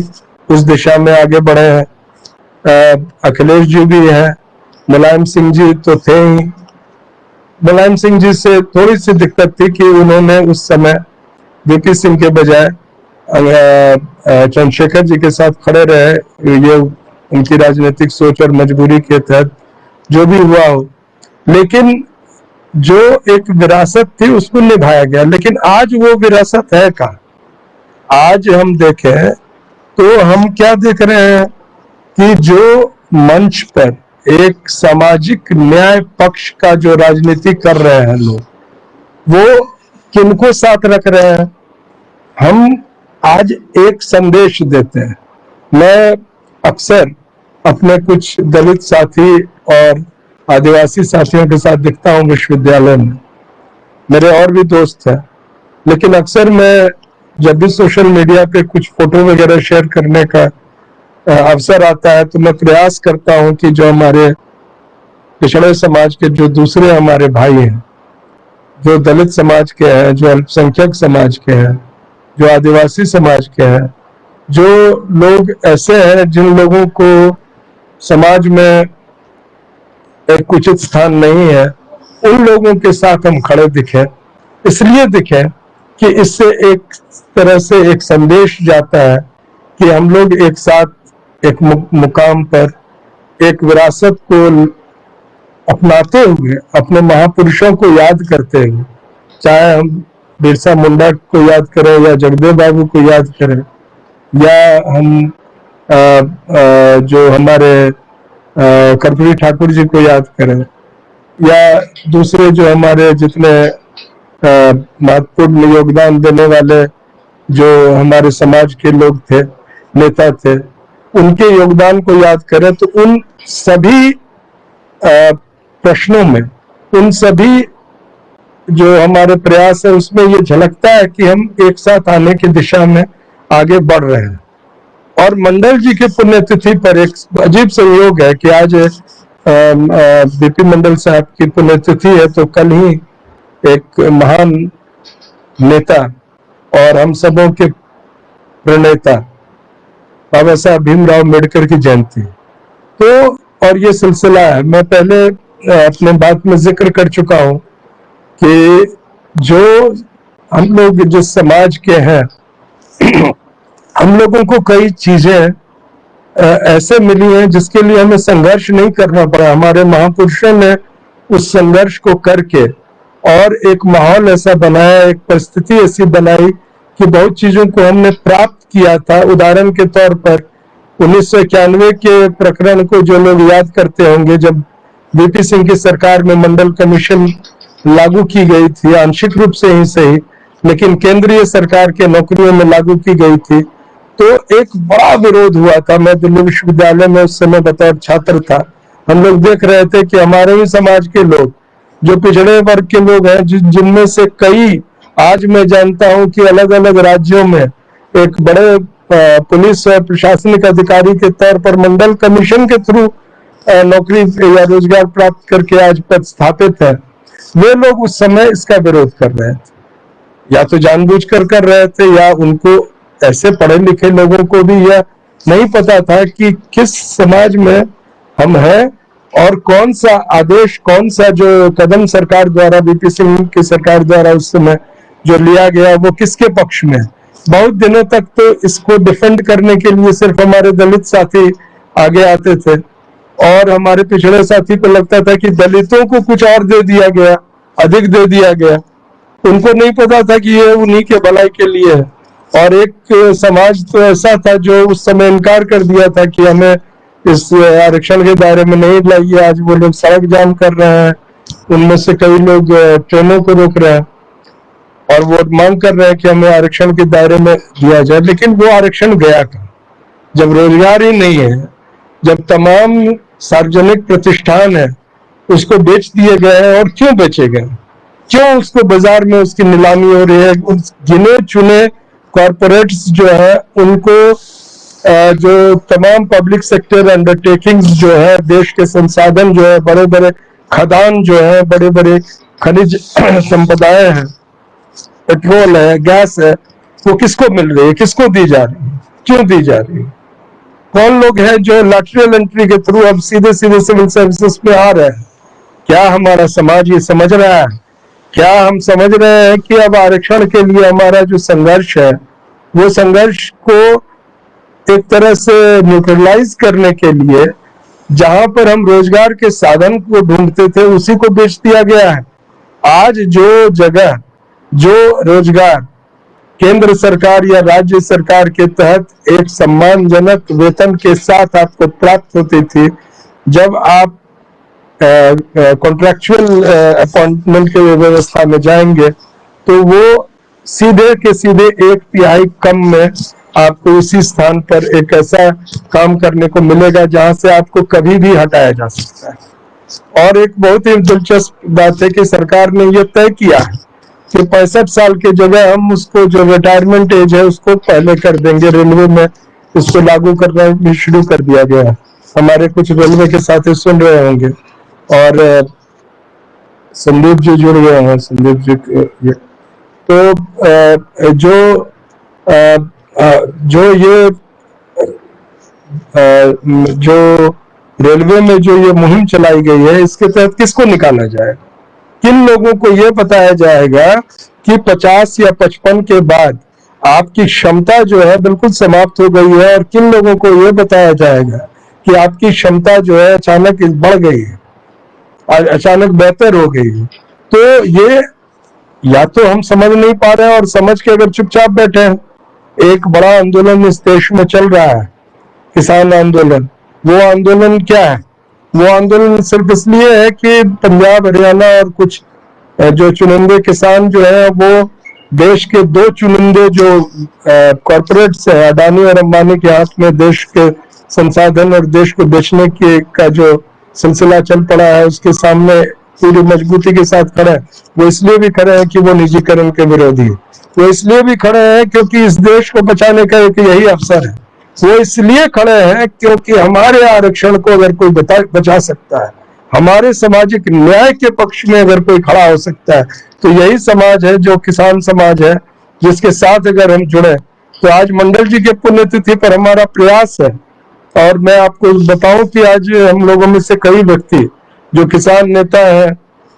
उस दिशा में आगे बढ़े हैं, अखिलेश जी भी हैं, मुलायम सिंह जी तो थे ही। मुलायम सिंह जी से थोड़ी सी दिक्कत थी कि उन्होंने उस समय वीपी सिंह के बजाय चंद्रशेखर जी के साथ खड़े रहे। ये उनकी राजनीतिक सोच और मजबूरी के तहत जो भी हुआ हो, लेकिन जो एक विरासत थी उसको निभाया गया। लेकिन आज वो विरासत है कहाँ? आज हम देखें तो हम क्या देख रहे हैं कि जो मंच पर एक सामाजिक न्याय पक्ष का जो राजनीति कर रहे हैं लोग, वो किनको साथ रख रहे हैं? हम आज एक संदेश देते हैं। मैं अक्सर अपने कुछ दलित साथी और आदिवासी साथियों के साथ दिखता हूँ विश्वविद्यालय में, मेरे और भी दोस्त हैं, लेकिन अक्सर मैं जब भी सोशल मीडिया पे कुछ फोटो वगैरह शेयर करने का अवसर आता है तो मैं प्रयास करता हूँ कि जो हमारे पिछड़े समाज के जो दूसरे हमारे भाई हैं, जो दलित समाज के हैं, जो अल्पसंख्यक समाज के हैं, जो आदिवासी समाज के हैं, जो लोग ऐसे हैं जिन लोगों को समाज में एक उचित स्थान नहीं है, उन लोगों के साथ हम खड़े दिखे। इसलिए दिखे कि इससे एक तरह से एक संदेश जाता है कि हम लोग एक साथ एक मुकाम पर एक विरासत को अपनाते हुए अपने महापुरुषों को याद करते हुए, चाहे हम बिरसा मुंडा को याद करें या जगदेव बाबू को याद करें या हम जो हमारे कर्पूरी ठाकुर जी को याद करें या दूसरे जो हमारे जितने महत्वपूर्ण योगदान देने वाले जो हमारे समाज के लोग थे, नेता थे, उनके योगदान को याद करें तो उन सभी प्रश्नों में, उन सभी जो हमारे प्रयास है उसमें ये झलकता है कि हम एक साथ आने की दिशा में आगे बढ़ रहे हैं। और मंडल जी की पुण्यतिथि पर एक अजीब संयोग है कि आज बीपी मंडल साहब की पुण्यतिथि है, तो कल ही एक महान नेता और हम सबों के प्रणेता बाबा साहब भीमराव अम्बेडकर की जयंती। तो और ये सिलसिला है, मैं पहले अपने बात में जिक्र कर चुका हूं कि जो हम लोग जिस समाज के हैं हम लोगों को कई चीजें ऐसे मिली हैं जिसके लिए हमें संघर्ष नहीं करना पड़ा। हमारे महापुरुषों ने उस संघर्ष को करके और एक माहौल ऐसा बनाया, एक परिस्थिति ऐसी बनाई कि बहुत चीजों को हमने प्राप्त किया था। उदाहरण के तौर पर 1991 के प्रकरण को जो लोग याद करते होंगे, जब बीपी सिंह की सरकार में मंडल कमीशन लागू की गई थी, आंशिक रूप से ही सही लेकिन केंद्रीय सरकार के नौकरियों में लागू की गई थी, तो एक बड़ा विरोध हुआ था। मैं दिल्ली विश्वविद्यालय में उस समय बतौर छात्र था। हम लोग देख रहे थे कि हमारे ही समाज के लोग, जो पिछड़े वर्ग के लोग हैं, जिनमें से कई आज मैं जानता हूं कि अलग अलग राज्यों में एक बड़े पुलिस और प्रशासनिक अधिकारी के तौर पर मंडल कमीशन के थ्रू नौकरी या रोजगार प्राप्त करके आज पद स्थापित है, वे लोग उस समय इसका विरोध कर रहे थे। या तो जानबूझकर कर रहे थे या उनको ऐसे पढ़े लिखे लोगों को भी यह नहीं पता था कि किस समाज में हम हैं और कौन सा आदेश, कौन सा जो कदम सरकार द्वारा, बीपी सिंह की सरकार द्वारा उस समय जो लिया गया वो किसके पक्ष में। बहुत दिनों तक तो इसको डिफेंड करने के लिए सिर्फ हमारे दलित साथी आगे आते थे और हमारे पिछड़े साथी को लगता था कि दलितों को कुछ और दे दिया गया, अधिक दे दिया गया। उनको नहीं पता था कि ये उन्हीं के भलाई के लिए है। और एक समाज तो ऐसा था जो उस समय इनकार कर दिया था कि हमें इस आरक्षण के दायरे में नहीं लाइए। आज वो लोग सड़क जाम कर रहे हैं, उनमें से कई लोग ट्रेनों को रोक रहे हैं और वो मांग कर रहे हैं कि हमें आरक्षण के दायरे में दिया जाए। लेकिन वो आरक्षण गया कहाँ, जब रोजगार ही नहीं है, जब तमाम सार्वजनिक प्रतिष्ठान है उसको बेच दिए गए हैं। और क्यों बेचे गए, क्यों उसको बाजार में उसकी नीलामी हो रही है। गिने चुने कॉर्पोरेट्स जो है उनको जो तमाम पब्लिक सेक्टर अंडरटेकिंग्स जो है, देश के संसाधन जो है, बड़े बड़े खदान जो है, बड़े बड़े खनिज संपदाएं हैं, पेट्रोल है, गैस है, वो किसको मिल रही है, किसको दी जा रही है, क्यों दी जा रही है। कौन लोग हैं जो लैटरल एंट्री के थ्रू अब सीधे सीधे सिविल सर्विसेज में आ रहे हैं। क्या हमारा समाज ये समझ रहा है? क्या हम समझ रहे हैं कि अब आरक्षण के लिए हमारा जो संघर्ष है वो संघर्ष को एक तरह से न्यूट्रलाइज करने के लिए जहां पर हम रोजगार के साधन को ढूंढते थे उसी को बेच दिया गया है। आज जो जगह, जो रोजगार केंद्र सरकार या राज्य सरकार के तहत एक सम्मानजनक वेतन के साथ आपको प्राप्त होती थी, जब आप कॉन्ट्रैक्चुअल अपॉइंटमेंट के व्यवस्था में जाएंगे तो वो सीधे के सीधे 1/3 कम में आपको उसी स्थान पर एक ऐसा काम करने को मिलेगा जहां से आपको कभी भी हटाया जा सकता है। और एक बहुत ही दिलचस्प बात है कि सरकार ने यह तय किया है कि 65 साल के जगह हम उसको जो रिटायरमेंट एज है उसको पहले कर देंगे। रेलवे में इसको लागू करना भी शुरू कर दिया गया। हमारे कुछ रेलवे के साथी सुन रहे होंगे और संदीप जी जुड़ गए हैं। संदीप जी तो जो रेलवे में जो ये मुहिम चलाई गई है इसके तहत किसको निकाला जाएगा, किन लोगों को ये बताया जाएगा कि 50 या 55 के बाद आपकी क्षमता जो है बिल्कुल समाप्त हो गई है, और किन लोगों को यह बताया जाएगा कि आपकी क्षमता जो है अचानक बढ़ गई है, अचानक बेहतर हो गई है। तो ये या तो हम समझ नहीं पा रहे हैं, और समझ के अगर चुपचाप बैठे हैं। एक बड़ा आंदोलन इस देश में चल रहा है, किसान आंदोलन। वो आंदोलन क्या है? वो आंदोलन सिर्फ इसलिए है कि पंजाब, हरियाणा और कुछ जो चुनिंदे किसान जो है, वो देश के 2 चुनिंदे जो कॉर्पोरेट्स है, अडानी और अंबानी के हाथ में देश के संसाधन और देश को बेचने के का जो सिलसिला चल पड़ा है, उसके सामने पूरी मजबूती के साथ खड़े हैं। वो इसलिए भी खड़े हैं कि वो निजीकरण के विरोधी है। वो इसलिए भी खड़े हैं क्योंकि इस देश को बचाने का एक यही अवसर है। वो इसलिए खड़े हैं क्योंकि हमारे आरक्षण को अगर कोई बचा सकता है, हमारे सामाजिक न्याय के पक्ष में अगर कोई खड़ा हो सकता है, तो यही समाज है जो किसान समाज है, जिसके साथ अगर हम जुड़े। तो आज मंडल जी के पुण्यतिथि पर हमारा प्रयास है, और मैं आपको बताऊं कि आज हम लोगों में से कई व्यक्ति जो किसान नेता हैं,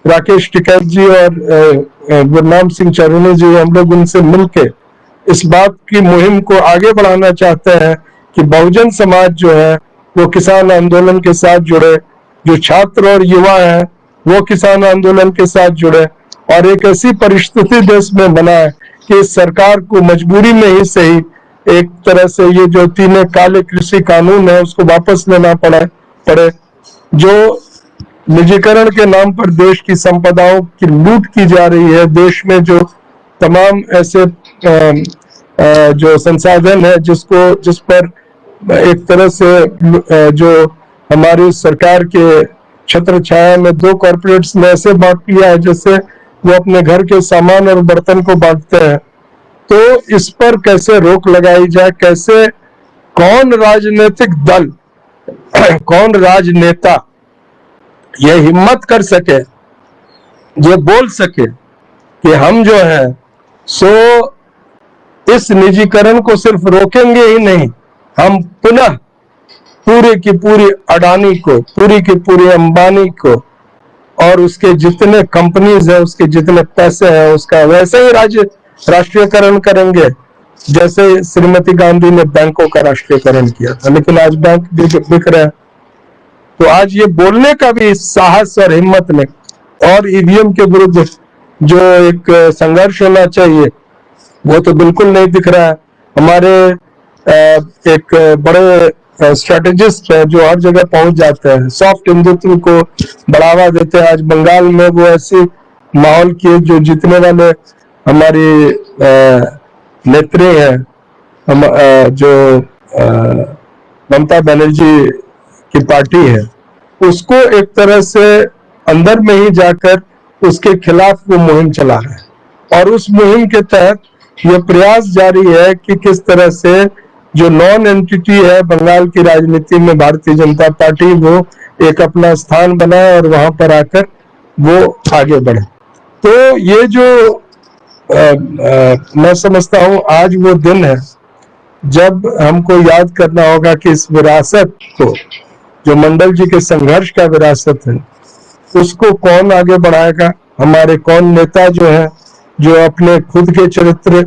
राकेश टिकैत जी और गुरनाम सिंह चरणू जी, हम लोग उनसे मिलके इस बात की मुहिम को आगे बढ़ाना चाहते हैं कि बहुजन समाज जो है वो किसान आंदोलन के साथ जुड़े, जो छात्र और युवा हैं वो किसान आंदोलन के साथ जुड़े, और एक ऐसी परिस्थिति देश में बनाए कि सरकार को मजबूरी में ही सही एक तरह से ये जो 3 काले कृषि कानून है उसको वापस लेना पड़े, जो निजीकरण के नाम पर देश की संपदाओं की लूट की जा रही है। देश में जो तमाम ऐसे जो संसाधन है जिस पर एक तरह से जो हमारी सरकार के छत्र छाया में 2 कॉर्पोरेट्स ने ऐसे बांट लिया है जैसे वो अपने घर के सामान और बर्तन को बांटते हैं। तो इस पर कैसे रोक लगाई जाए, कैसे कौन राजनीतिक दल कौन राजनेता ये हिम्मत कर सके, ये बोल सके कि हम जो है सो इस निजीकरण को सिर्फ रोकेंगे ही नहीं, हम पुनः पूरी की पूरी अडानी को, पूरी की पूरी अंबानी को और उसके जितने कंपनीज है, उसके जितने पैसे हैं, उसका वैसे ही राष्ट्रीयकरण करेंगे जैसे श्रीमती गांधी ने बैंकों का राष्ट्रीयकरण किया था। लेकिन आज बैंक बिक रहे हैं। तो आज ये बोलने का भी साहस और हिम्मत नहीं, और ईवीएम के विरुद्ध जो एक संघर्ष होना चाहिए वो तो बिल्कुल नहीं दिख रहा है। हमारे एक बड़े स्ट्रेटेजिस्ट है जो हर जगह पहुंच जाते हैं, सॉफ्ट हिंदुत्व को बढ़ावा देते हैं। आज बंगाल में वो ऐसी माहौल की जो जीतने वाले हमारी नेत्री है, जो ममता बनर्जी की पार्टी है, उसको एक तरह से अंदर में ही जाकर उसके खिलाफ वो मुहिम चला रहा है। और उस मुहिम के तहत ये प्रयास जारी है कि किस तरह से जो नॉन एंटिटी है बंगाल की राजनीति में भारतीय जनता पार्टी, वो एक अपना स्थान बनाए और वहां पर आकर वो आगे बढ़े। तो ये जो मैं समझता हूं आज वो दिन है जब हमको याद करना होगा कि इस विरासत को, जो मंडल जी के संघर्ष का विरासत है, उसको कौन आगे बढ़ाएगा। हमारे कौन नेता जो है, जो अपने खुद के चरित्र,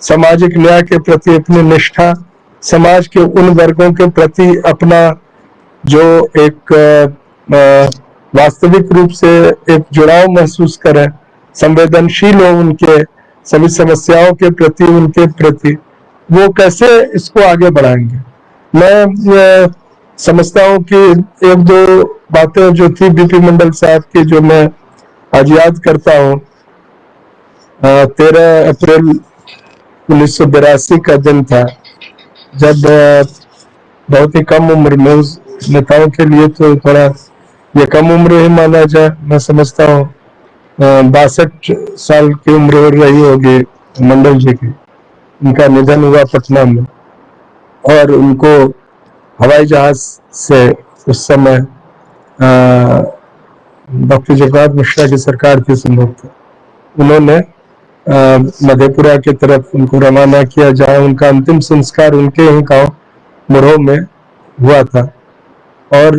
सामाजिक न्याय के प्रति अपनी निष्ठा, समाज के उन वर्गों के प्रति अपना जो एक वास्तविक रूप से एक जुड़ाव महसूस करें, संवेदनशील हो उनके सभी समस्याओं के प्रति, उनके प्रति, वो कैसे इसको आगे बढ़ाएंगे। मैं समझता हूं कि 1-2 बातें जो थी बीपी मंडल साहब की, जो मैं आज याद करता हूं। 13 अप्रैल 1982 का दिन था, जब बहुत ही कम उम्र में, उस नेताओं के लिए तो थोड़ा ये कम उम्र ही माना जाए। मैं समझता हूँ 62 साल की उम्र हो रही होगी मंडल जी की। उनका निधन हुआ पटना में, और उनको हवाई जहाज से उस समय डॉक्टर जगन्नाथ मिश्रा की सरकार थी संभवतः, उन्होंने मधेपुरा की तरफ उनको रवाना किया, जहां उनका अंतिम संस्कार उनके ही गांव मुरहो में हुआ था। और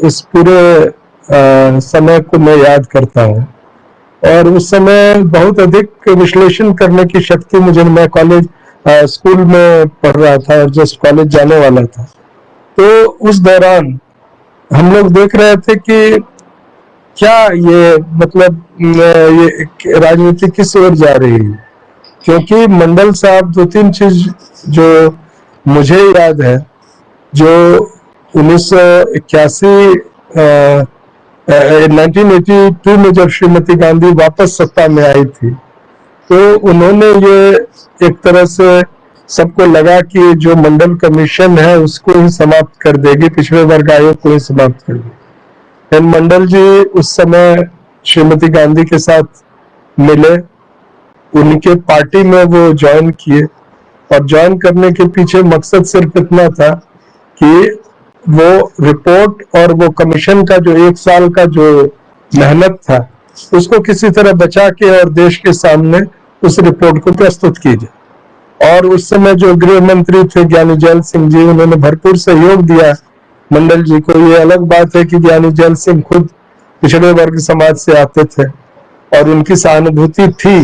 इस पूरे समय को मैं याद करता हूँ और उस समय बहुत अधिक विश्लेषण करने की शक्ति मुझे, मैं कॉलेज स्कूल में पढ़ रहा था और जस्ट कॉलेज जाने वाला था। तो उस दौरान हम लोग देख रहे थे कि क्या ये मतलब ये राजनीति किस ओर जा रही है, क्योंकि मंडल साहब 2-3 चीज जो मुझे याद है, जो 1981 1982 में जब श्रीमती गांधी वापस सत्ता में आई थी, तो उन्होंने ये एक तरह से सबको लगा कि जो मंडल कमीशन है उसको ही समाप्त कर देगी, पिछड़े वर्ग आयोग को ही समाप्त कर देगी। एन मंडल जी उस समय श्रीमती गांधी के साथ मिले, उनके पार्टी में वो ज्वाइन किए, और ज्वाइन करने के पीछे मकसद सिर्फ इतना था कि वो रिपोर्ट और वो कमीशन का जो 1 साल का जो मेहनत था उसको किसी तरह बचा के और देश के सामने उस रिपोर्ट को प्रस्तुत कीजिए। और उस समय जो गृह मंत्री थे ज्ञानी जैल सिंह जी, उन्होंने भरपूर सहयोग दिया मंडल जी को। ये अलग बात है कि ज्ञानी जैल सिंह खुद पिछड़े वर्ग समाज से आते थे और उनकी सहानुभूति थी,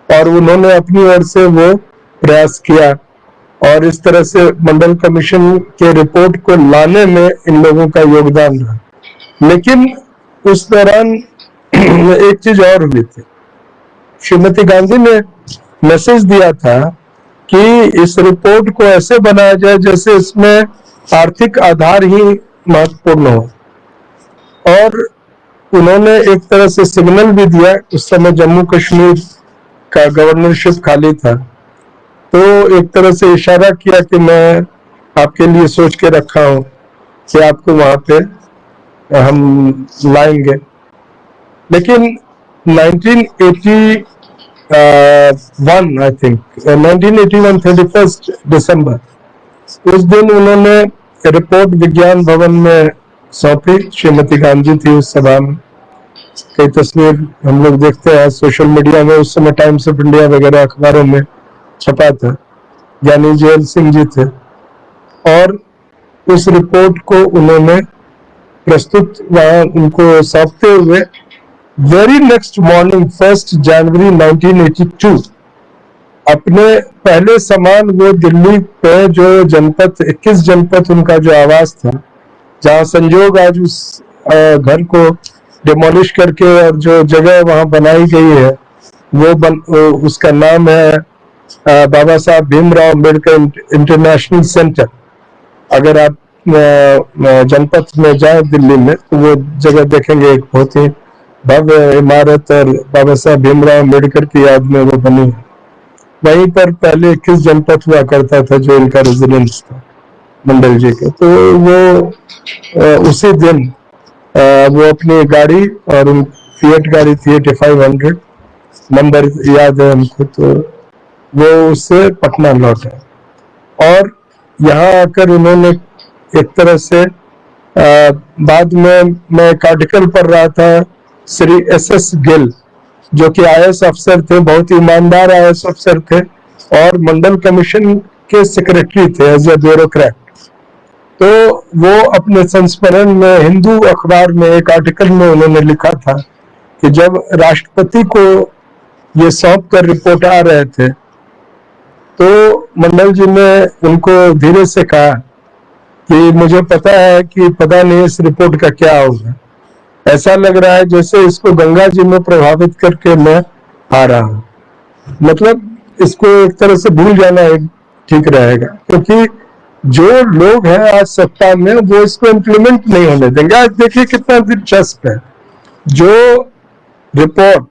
और उन्होंने अपनी ओर से वो प्रयास किया, और इस तरह से मंडल कमीशन के रिपोर्ट को लाने में इन लोगों का योगदान रहा। लेकिन उस दौरान एक चीज और हुई थी, श्रीमती गांधी ने मैसेज दिया था कि इस रिपोर्ट को ऐसे बनाया जाए जैसे इसमें आर्थिक आधार ही महत्वपूर्ण हो, और उन्होंने एक तरह से सिग्नल भी दिया। उस समय जम्मू कश्मीर का गवर्नरशिप खाली था, तो एक तरह से इशारा किया कि मैं आपके लिए सोच के रखा हूं कि आपको वहां पे हम लाएंगे। लेकिन 1981 आई थिंक 1981 31 दिसंबर, उस दिन उन्होंने रिपोर्ट विज्ञान भवन में सौंपी। श्रीमती गांधी थी उस सभा में। कई तस्वीर हम लोग देखते हैं सोशल मीडिया में, उस समय टाइम्स ऑफ इंडिया वगैरह अखबारों में छपा था। ज्ञानी जैल सिंह जी थे, और उस रिपोर्ट को उन्होंने प्रस्तुत वहां उनको सौंपते हुए वेरी नेक्स्ट मॉर्निंग 1 जनवरी 1982 अपने पहले समान वो दिल्ली पे जो जनपद 21 जनपद उनका जो आवास था, जहां संजोग आज उस घर को डिमोलिश करके और जो जगह वहां बनाई गई है वो उसका नाम है बाबा साहब भीमराव अम्बेडकर इंटरनेशनल सेंटर। अगर आप जनपद में जाए दिल्ली में तो वो जगह देखेंगे, एक बहुत ही भव्य इमारत और बाबा साहब भीमराव अम्बेडकर की याद में वो बनी है। वहीं पर पहले 21 जनपद हुआ करता था जो इनका रेजिडेंस था मंडल जी के। तो वो उसी दिन वो अपनी गाड़ी, और फिएट गाड़ी थी 8500, नंबर याद है हमको, तो वो उससे पटना लौटे, और यहाँ आकर उन्होंने एक तरह से बाद में मैं एक आर्टिकल पढ़ रहा था, श्री SS गिल जो कि IAS अफसर थे, बहुत ईमानदार IAS अफसर थे और मंडल कमीशन के सेक्रेटरी थे एज ए ब्यूरोक्रेट। तो वो अपने संस्मरण में हिंदू अखबार में एक आर्टिकल में उन्होंने लिखा था कि जब राष्ट्रपति को ये सौंप कर रिपोर्ट आ रहे थे, तो मंडल जी ने उनको धीरे से कहा कि मुझे पता है कि पता नहीं इस रिपोर्ट का क्या होगा, ऐसा लग रहा है जैसे इसको गंगा जी में प्रभावित करके मैं आ रहा हूं। मतलब इसको एक तरह से भूल जाना ठीक रहेगा, क्योंकि जो लोग हैं आज सत्ता में वो इसको इम्प्लीमेंट नहीं होने देंगे। आज देखिए कितना दिलचस्प है, जो रिपोर्ट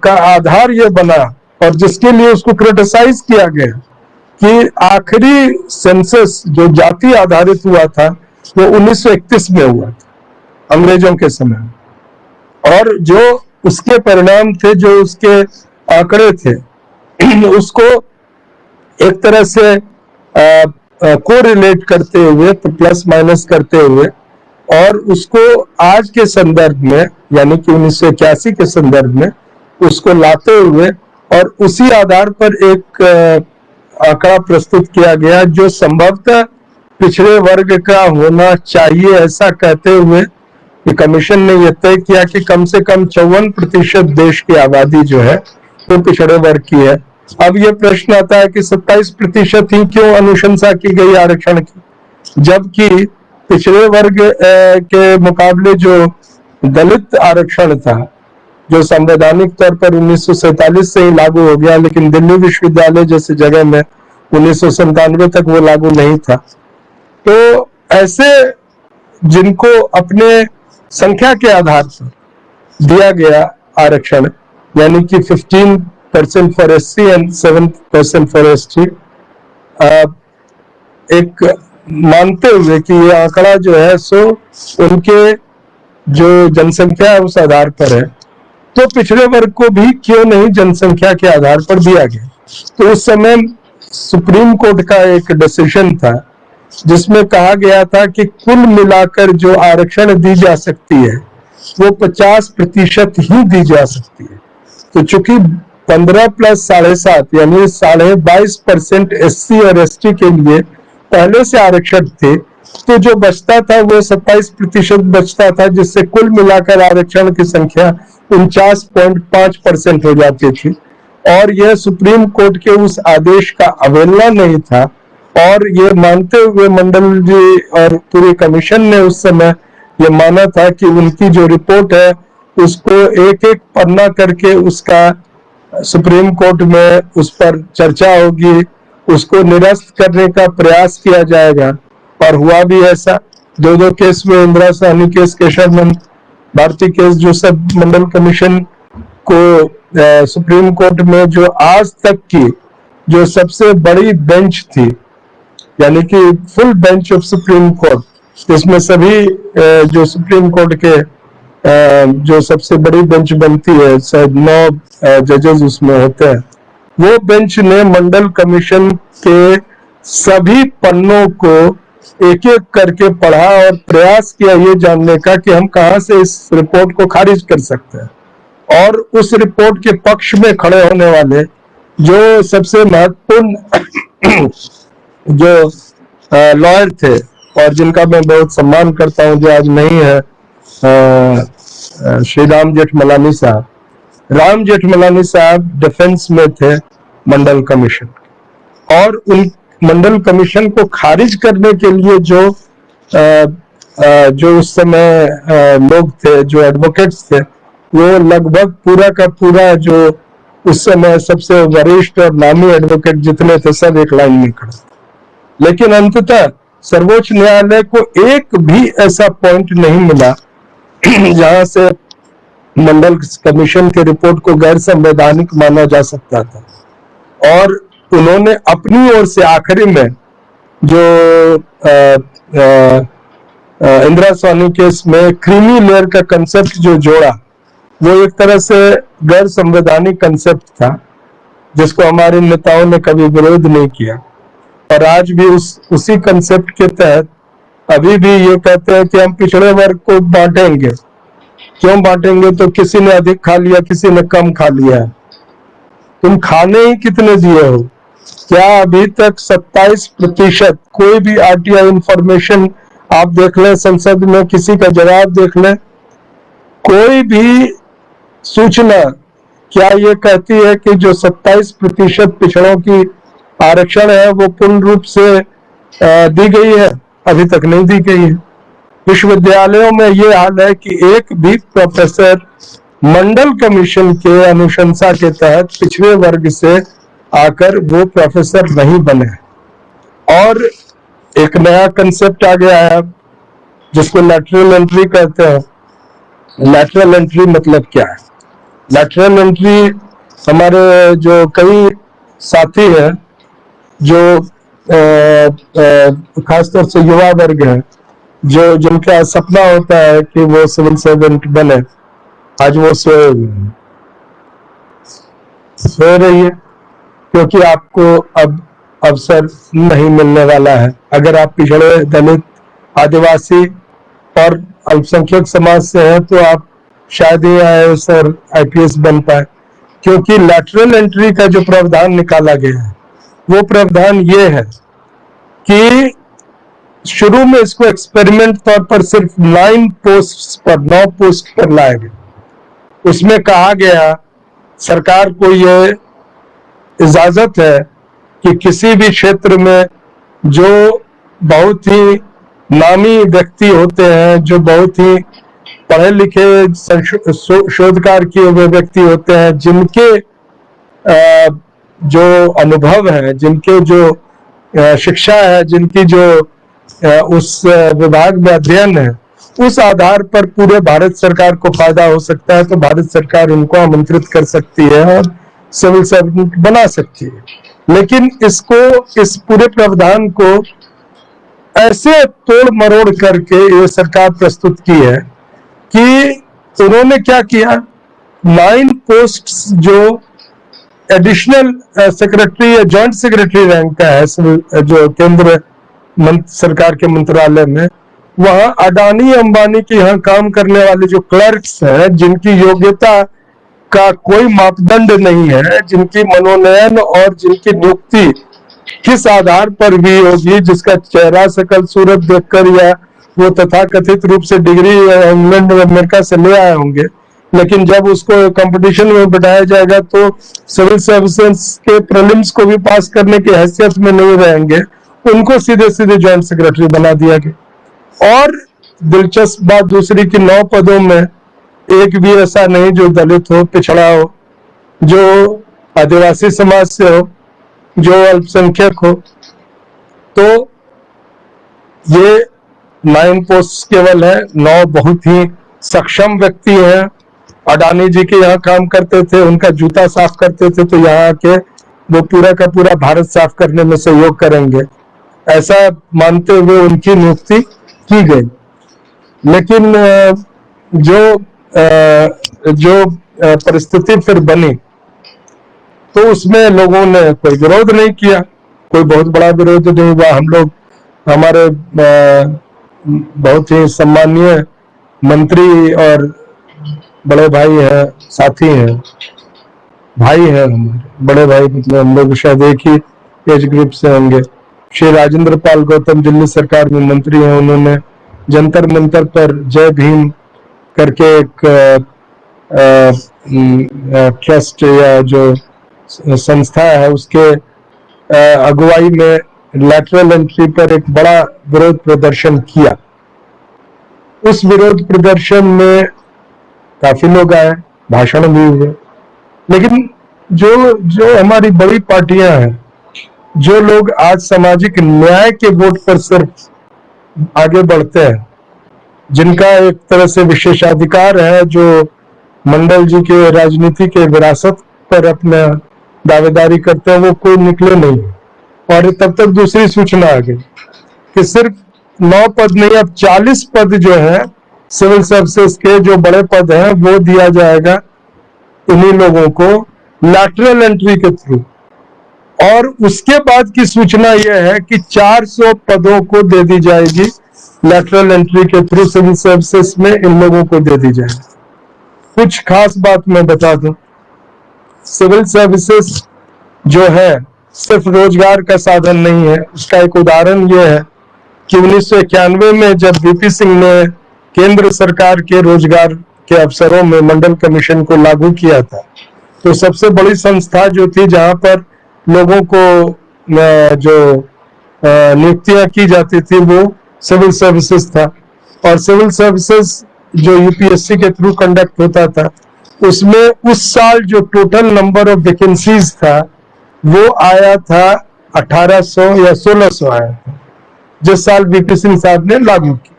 का आधार ये बना और जिसके लिए उसको क्रिटिसाइज किया गया कि आखिरी सेंसस जो जाति आधारित हुआ था वो 1931 में हुआ था अंग्रेजों के समय, और जो उसके परिणाम थे, जो उसके आंकड़े थे, उसको एक तरह से कोरिलेट करते हुए, तो प्लस माइनस करते हुए, और उसको आज के संदर्भ में यानी कि 1981 के संदर्भ में उसको लाते हुए और उसी आधार पर एक आंकड़ा प्रस्तुत किया गया जो संभवतः पिछड़े वर्ग का होना चाहिए, ऐसा कहते हुए कि कमीशन ने यह तय किया कि कम से कम 54% देश की आबादी जो है वो पिछड़े वर्ग की है। अब ये प्रश्न आता है कि 27% ही क्यों अनुशंसा की गई आरक्षण की, जबकि पिछड़े वर्ग के मुकाबले जो दलित आरक्षण था, जो संवैधानिक तौर पर 1947 से ही लागू हो गया, लेकिन दिल्ली विश्वविद्यालय जैसी जगह में 1997 तक वो लागू नहीं था। तो ऐसे जिनको अपने संख्या के आधार पर दिया गया आरक्षण, यानी कि 15% for SC and 7% for ST, एक मानते हुए कि ये आंकड़ा जो है सो उनके जो जनसंख्या है उस आधार पर है, तो पिछड़े वर्ग को भी क्यों नहीं जनसंख्या के आधार पर दिया गया। तो उस समय सुप्रीम कोर्ट का एक डिसीजन था जिसमें कहा गया था कि कुल मिलाकर जो आरक्षण दी जा सकती है वो 50% ही दी जा सकती है। तो चूंकि 15 + 7.5 यानी 22.5% SC और ST के लिए पहले से आरक्षण थे, तो जो बचता था वो 27% बचता था, जिससे कुल मिलाकर आरक्षण की संख्या 49.5% हो जाती थी। और यह सुप्रीम कोर्ट के उस आदेश का अवहेलना नहीं था, और ये मानते हुए मंडल जी और पूरी कमीशन ने उस समय ये माना था कि उनकी जो रिपोर्ट है उसको एक एक पन्ना करके उसका सुप्रीम कोर्ट में उस पर चर्चा होगी, उसको निरस्त करने का प्रयास किया जाएगा। और हुआ भी ऐसा। 2 केस में, इंदिरा साहनी केस, केशवानंद भारती केस, जो सब मंडल कमीशन को सुप्रीम कोर्ट में जो आज तक की जो सबसे बड़ी बेंच थी, यानी कि full bench of supreme court, जिसमें सभी जो सुप्रीम कोर्ट के जो सबसे बड़ी बेंच बनती है, शायद 9 जजेस उसमें होते हैं, वो बेंच ने मंडल कमीशन के सभी पन्नों को एक एक करके पढ़ा और प्रयास किया ये जानने का कि हम कहां से इस रिपोर्ट को खारिज कर सकते हैं। और उस रिपोर्ट के पक्ष में खड़े होने वाले जो सबसे महत्वपूर्ण जो लॉयर थे और जिनका मैं बहुत सम्मान करता हूं, जो आज नहीं है, श्री राम जेठमलानी साहब। राम जेठमलानी साहब डिफेंस में थे मंडल कमीशन, और उन मंडल कमीशन को खारिज करने के लिए जो उस समय लोग थे, जो एडवोकेट्स थे, वो लगभग पूरा का पूरा जो उस समय सबसे वरिष्ठ और नामी एडवोकेट जितने थे सब एक लाइन में खड़े। लेकिन अंततः सर्वोच्च न्यायालय को एक भी ऐसा पॉइंट नहीं मिला जहां से मंडल कमीशन के रिपोर्ट को गैर संवैधानिक माना जा सकता था। और उन्होंने अपनी ओर से आखिरी में जो इंदिरा साहनी केस में क्रीमी लेयर का कंसेप्ट जो जोड़ा, वो एक तरह से गैर संवैधानिक कंसेप्ट था जिसको हमारे नेताओं ने कभी विरोध नहीं किया। और आज भी उसी कंसेप्ट के तहत अभी भी ये कहते हैं कि हम पिछड़े वर्ग को बांटेंगे। क्यों बांटेंगे? तो किसी ने अधिक खा लिया, किसी ने कम खा लिया। तुम खाने ही कितने दिए हो? क्या अभी तक 27% कोई भी RTI इंफॉर्मेशन आप देख लें, संसद में किसी का जवाब देख लें, कोई भी सूचना क्या ये कहती है कि जो 27% पिछड़ों की आरक्षण है वो पूर्ण रूप से दी गई है? अभी तक नहीं दी गई है। विश्वविद्यालयों में ये हाल है कि एक भी प्रोफेसर मंडल कमीशन के अनुशंसा के तहत पिछड़े वर्ग से आकर वो प्रोफेसर नहीं बने। और एक नया कंसेप्ट आ गया है जिसको लैटरल एंट्री कहते हैं। लैटरल एंट्री मतलब क्या है? लैटरल एंट्री हमारे जो कई साथी हैं जो खासतौर से युवा वर्ग है, जो जिनका सपना होता है कि वो सिविल सर्वेंट बने, आज वो सो रही है क्योंकि आपको अब अवसर नहीं मिलने वाला है। अगर आप पिछड़े, दलित, आदिवासी और अल्पसंख्यक समाज से हैं तो आप शायद ही IAS और IPS बन पाए, क्योंकि लैटरल एंट्री का जो प्रावधान निकाला गया है वो प्रावधान ये है कि शुरू में इसको एक्सपेरिमेंट तौर पर सिर्फ 9 पोस्ट पर लाया गया। उसमें कहा गया सरकार को ये इजाजत है कि किसी भी क्षेत्र में जो बहुत ही नामी व्यक्ति होते हैं, जो बहुत ही पढ़े लिखे शोध कार्य किए हुए व्यक्ति होते हैं, जिनके जो अनुभव है, जिनके जो शिक्षा है, जिनकी जो उस विभाग में अध्ययन है, उस आधार पर पूरे भारत सरकार को फायदा हो सकता है, तो भारत सरकार उनको आमंत्रित कर सकती है और सिविल सर्वेंट बना सकती है। लेकिन इस पूरे प्रावधान को ऐसे तोड़ मरोड़ करके ये सरकार प्रस्तुत की है कि उन्होंने क्या किया, 9 पोस्ट जो एडिशनल सेक्रेटरी या जॉइंट सेक्रेटरी रैंक का है जो केंद्र सरकार के मंत्रालय में, वहां अडानी अंबानी के यहाँ काम करने वाले जो क्लर्क्स हैं, जिनकी योग्यता का कोई मापदंड नहीं है, जिनकी मनोनयन और जिनकी नियुक्ति किस आधार पर भी होगी, जिसका चेहरा शकल सूरत देखकर या वो तथाकथित रूप से डिग्री इंग्लैंड और अमेरिका से ले आए होंगे, लेकिन जब उसको कंपटीशन में बिठाया जाएगा तो सिविल सर्विसेज के प्रीलिम्स को भी पास करने की हैसियत में नहीं रहेंगे, उनको सीधे सीधे ज्वाइंट सेक्रेटरी बना दिया गया। और दिलचस्प बात दूसरी कि 9 पदों में एक भी ऐसा नहीं जो दलित हो, पिछड़ा हो, जो आदिवासी समाज से हो, जो अल्पसंख्यक हो। तो ये 9 पोस्ट केवल है, 9 बहुत ही सक्षम व्यक्ति हैं। अडानी जी के यहाँ काम करते थे, उनका जूता साफ करते थे, तो यहाँ के वो पूरा का पूरा भारत साफ करने में सहयोग करेंगे, ऐसा मानते हुए उनकी नियुक्ति की गई। लेकिन जो परिस्थिति फिर बनी तो उसमें लोगों ने कोई विरोध नहीं किया, कोई बहुत बड़ा विरोध नहीं हुआ। हम लोग, हमारे बहुत ही सम्मानीय मंत्री और बड़े भाई हैं, साथी हैं, भाई हैं हमारे, बड़े भाई, मतलब हम लोग शायद एक ही एज ग्रुप से होंगे। श्री राजेंद्र पाल गौतम दिल्ली सरकार में मंत्री हैं, उन्होंने जंतर मंतर पर जय भीम करके एक ट्रस्ट या जो संस्था है उसके अगुवाई में लैटरल एंट्री पर एक बड़ा विरोध प्रदर्शन किया। उस विरोध प्रदर्शन में काफी लोग आए, भाषण भी हुए, लेकिन जो हमारी बड़ी पार्टियां हैं, जो लोग आज सामाजिक न्याय के वोट पर सिर्फ आगे बढ़ते हैं, जिनका एक तरह से विशेषाधिकार है, जो मंडल जी के राजनीति के विरासत पर अपना दावेदारी करते हैं, वो कोई निकले नहीं। और तब तक दूसरी सूचना आ गई कि सिर्फ 9 पद नहीं, अब 40 पद जो है सिविल सर्विसेज के, जो बड़े पद हैं, वो दिया जाएगा इन्हीं लोगों को लैटरल एंट्री के थ्रू। और उसके बाद की सूचना यह है कि 400 पदों को दे दी जाएगी लैटरल एंट्री के थ्रू, सिविल सर्विसेज में इन लोगों को दे दी जाएगी। कुछ खास बात मैं बता दूं, सिविल सर्विसेज जो है सिर्फ रोजगार का साधन नहीं है। उसका एक उदाहरण यह है कि 1991 में जब वीपी सिंह ने केंद्र सरकार के रोजगार के अवसरों में मंडल कमीशन को लागू किया था, तो सबसे बड़ी संस्था जो थी जहां पर लोगों को जो नियुक्तियां की जाती थी वो सिविल सर्विसेज था। और सिविल सर्विसेज जो यूपीएससी के थ्रू कंडक्ट होता था, उसमें उस साल जो टोटल नंबर ऑफ वैकेंसीज था वो आया था 1800 या 1600 आया था, जिस साल वीपी सिंह साहब ने लागू की।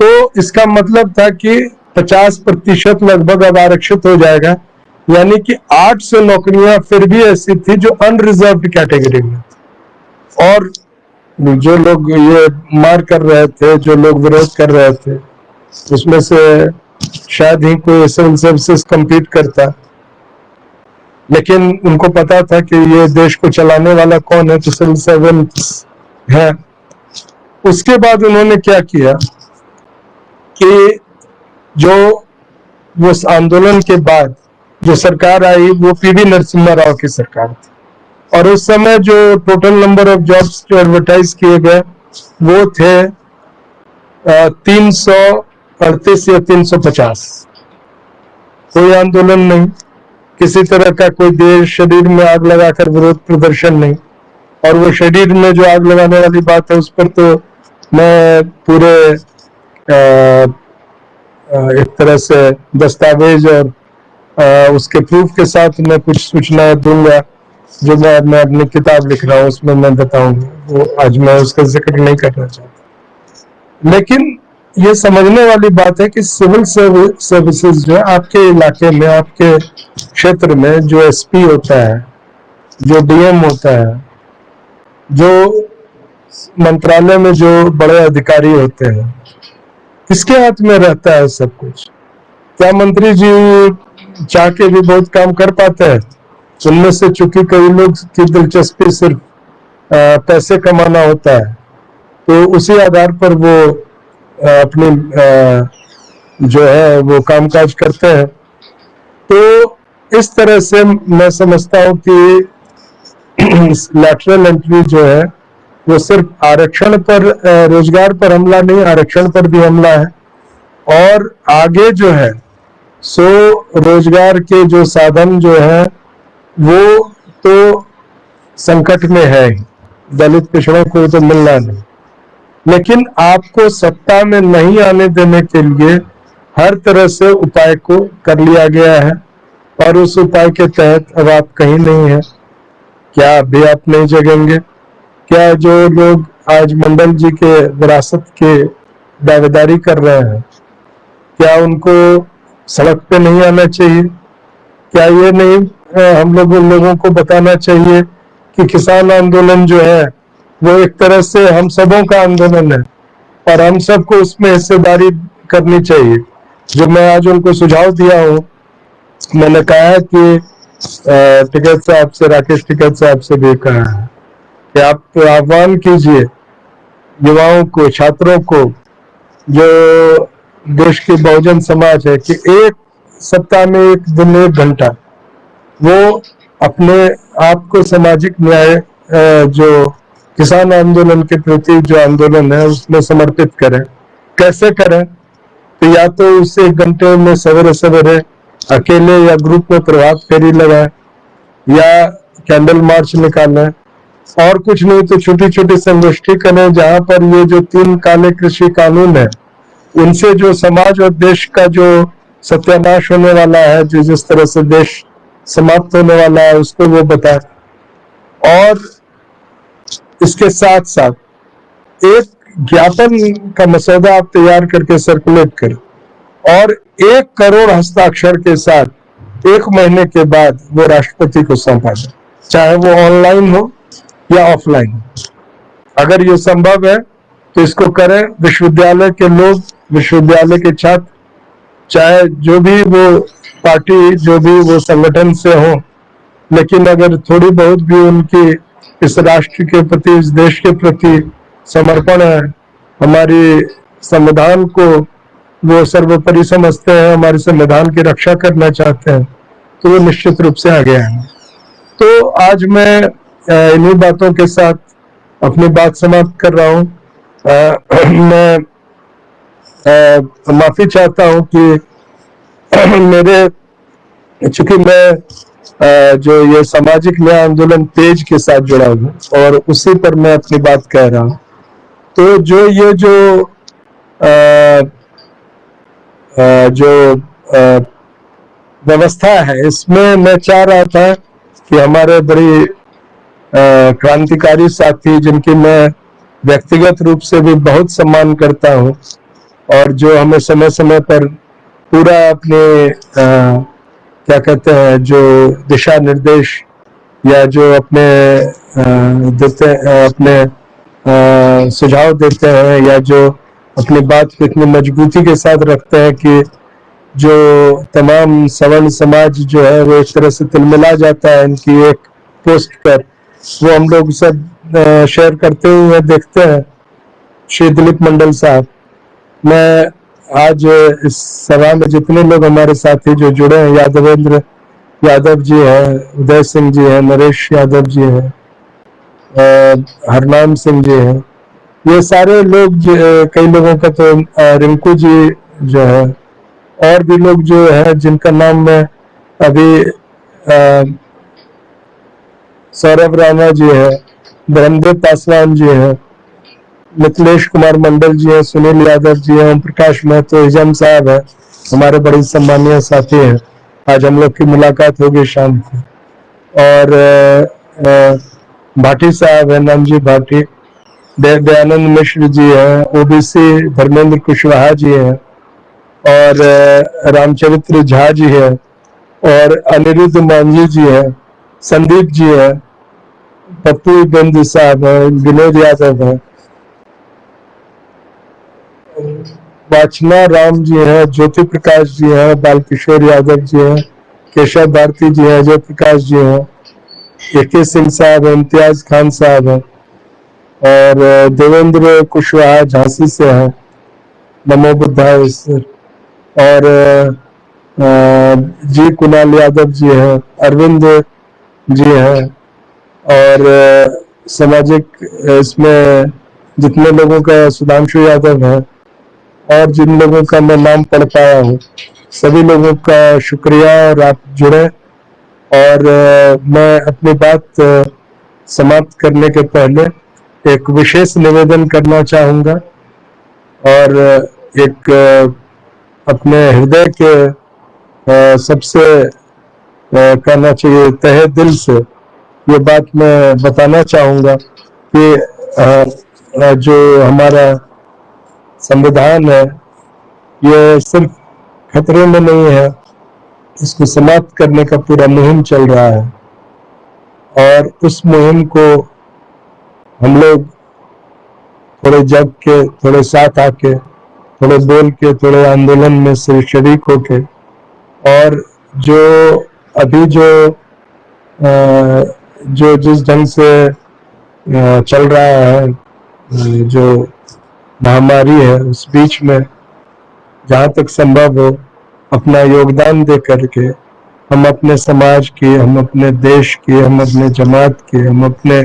तो इसका मतलब था कि 50% लगभग अब आरक्षित हो जाएगा, यानी कि 800 नौकरियां फिर भी ऐसी थी जो अनरिजर्व्ड कैटेगरी में। और जो लोग ये मार कर रहे थे, जो लोग विरोध कर रहे थे, उसमें से शायद ही कोई सिविल सर्विसेज कम्पीट करता, लेकिन उनको पता था कि ये देश को चलाने वाला कौन है, तो सिविल सर्वेंट्स है। उसके बाद उन्होंने क्या किया कि जो उस आंदोलन के बाद जो सरकार आई वो पीवी नरसिम्हा राव की सरकार थी, और उस समय जो टोटल नंबर ऑफ जॉब्स जो एडवर्टाइज किए गए वो थे 338 या 350। कोई आंदोलन नहीं, किसी तरह का कोई देश शरीर में आग लगाकर विरोध प्रदर्शन नहीं। और वो शरीर में जो आग लगाने वाली बात है उस पर तो मैं पूरे एक तरह से दस्तावेज और उसके प्रूफ के साथ मैं कुछ सूचना दूंगा, जो मैं अपनी किताब लिख रहा हूँ उसमें मैं बताऊंगा। वो आज मैं उसका जिक्र नहीं करना चाहता, लेकिन ये समझने वाली बात है कि सिविल सर्विसेज जो है आपके इलाके में, आपके क्षेत्र में जो एसपी होता है, जो डीएम होता है, जो मंत्रालय में जो बड़े अधिकारी होते हैं, किसके हाथ में रहता है सब कुछ? क्या मंत्री जी चाह के भी बहुत काम कर पाते हैं? उनमें से चूंकि कई लोग की दिलचस्पी सिर्फ पैसे कमाना होता है, तो उसी आधार पर वो अपनी जो है वो कामकाज करते हैं। तो इस तरह से मैं समझता हूँ कि लैटरल एंट्री जो है वो सिर्फ आरक्षण पर, रोजगार पर हमला नहीं, आरक्षण पर भी हमला है। और आगे जो है सो रोजगार के जो साधन जो है वो तो संकट में है, दलित पिछड़ों को तो मिलना नहीं, लेकिन आपको सत्ता में नहीं आने देने के लिए हर तरह से उपाय को कर लिया गया है। और उस उपाय के तहत अब आप कहीं नहीं है। क्या अभी आप नहीं जगेंगे? क्या जो लोग आज मंडल जी के विरासत के दावेदारी कर रहे हैं, क्या उनको सड़क पे नहीं आना चाहिए? क्या ये नहीं हम लोगों को बताना चाहिए कि किसान आंदोलन जो है वो एक तरह से हम सबों का आंदोलन है और हम सबको उसमें हिस्सेदारी करनी चाहिए? जो मैं आज उनको सुझाव दिया हूँ, मैंने कहा है कि टिकैत साहब से, राकेश टिकैत साहब से भी कहा है कि आप आह्वान कीजिए युवाओं को, छात्रों को, जो देश की बहुजन समाज है, कि एक सप्ताह में, एक दिन में 1 घंटा वो अपने आप को सामाजिक न्याय जो किसान आंदोलन के प्रति जो आंदोलन है उसमें समर्पित करें। कैसे करें? तो या तो उस 1 घंटे में सवेरे सवेरे अकेले या ग्रुप में प्रभात फेरी लगाएं, या कैंडल मार्च निकालें, और कुछ नहीं तो छोटी छोटी संगोष्ठी करें जहां पर ये जो 3 काले कृषि कानून है उनसे जो समाज और देश का जो सत्यानाश होने वाला है, जो जिस तरह से देश समाप्त होने वाला है, उसको वो बताए। और इसके साथ साथ एक ज्ञापन का मसौदा आप तैयार करके सर्कुलेट करें और 1 करोड़ हस्ताक्षर के साथ 1 महीने के बाद वो राष्ट्रपति को सौंपा जाए, चाहे वो ऑनलाइन हो या ऑफलाइन। अगर ये संभव है तो इसको करें। विश्वविद्यालय के लोग, विश्वविद्यालय के छात्र, चाहे जो भी वो पार्टी, जो भी वो संगठन से हो, लेकिन अगर थोड़ी बहुत भी उनकी इस राष्ट्र के प्रति, इस देश के प्रति समर्पण है, हमारी संविधान को वो सर्वोपरि समझते हैं, हमारे संविधान की रक्षा करना चाहते हैं, तो वो निश्चित रूप से आगे आएंगे। तो आज मैं इन्हीं बातों के साथ अपनी बात समाप्त कर रहा हूँ। मैं माफी चाहता हूँ कि चूंकि मैं जो ये सामाजिक न्याय आंदोलन पेज के साथ जुड़ा हूँ और उसी पर मैं अपनी बात कह रहा हूँ, तो जो ये जो व्यवस्था है, इसमें मैं चाह रहा था कि हमारे बड़ी क्रांतिकारी साथी, जिनकी मैं व्यक्तिगत रूप से भी बहुत सम्मान करता हूँ और जो हमें समय समय पर पूरा अपने क्या कहते हैं, जो दिशा निर्देश या जो अपने देते अपने सुझाव देते हैं, या जो अपनी बात को इतनी मजबूती के साथ रखते हैं कि जो तमाम सवर्ण समाज जो है वो एक तरह से तिलमिला जाता है इनकी एक पोस्ट पर, वो हम लोग सब शेयर करते हुए देखते हैं। श्री दिलीप मंडल साहब, मैं आज इस सभा में जितने लोग हमारे साथी जो जुड़े हैं, यादवेंद्र यादव जी हैं, उदय सिंह जी हैं, नरेश यादव जी हैं, हरनाम सिंह जी हैं, ये सारे लोग कई लोगों का तो रिंकू जी जो है, और भी लोग जो है जिनका नाम मैं अभी सौरभ राणा जी है, ब्रह्मदेव पासवान जी है, मिथिलेश कुमार मंडल जी है, सुनील यादव जी है, ओम प्रकाश महतो, हिजम साहब है, हमारे बड़े सम्मानीय साथी हैं। आज हम लोग की मुलाकात होगी शाम को। और भाटी साहब है, नामजी भाटी, दयानंद मिश्र जी हैं, ओबीसी धर्मेंद्र कुशवाहा जी हैं, और रामचरित्र झा जी है, और अनिरुद्ध मांझी जी है, संदीप जी है, पप्पू बेंदी साहब है, विनोद यादव है, वाचना राम जी हैं, ज्योति प्रकाश जी हैं, बालकिशोर यादव जी हैं, केशव भारती जी हैं, अजय प्रकाश जी हैं, AK सिंह साहब है, इम्तियाज खान साहब है, और देवेंद्र कुशवाहा झांसी से है, नमो बुद्धाय सर, और जी कुणाल यादव जी हैं, अरविंद जी हैं, और सामाजिक इसमें जितने लोगों का, सुधांशु यादव है, और जिन लोगों का मैं नाम पढ़ पाया हूँ, सभी लोगों का शुक्रिया। और आप जुड़े। और मैं अपनी बात समाप्त करने के पहले एक विशेष निवेदन करना चाहूँगा, और एक अपने हृदय के सबसे कहना चाहिए तहे दिल से ये बात मैं बताना चाहूँगा कि जो हमारा संविधान है ये सिर्फ खतरे में नहीं है, इसको समाप्त करने का पूरा मुहिम चल रहा है, और उस मुहिम को हम लोग थोड़े जग के, थोड़े साथ आके, थोड़े बोल के, थोड़े आंदोलन में से शरीक होके, और जो अभी जो जिस ढंग से चल रहा है, जो महामारी है, उस बीच में जहाँ तक संभव हो अपना योगदान दे करके हम अपने समाज की, हम अपने देश की, हम अपने जमात की, हम अपने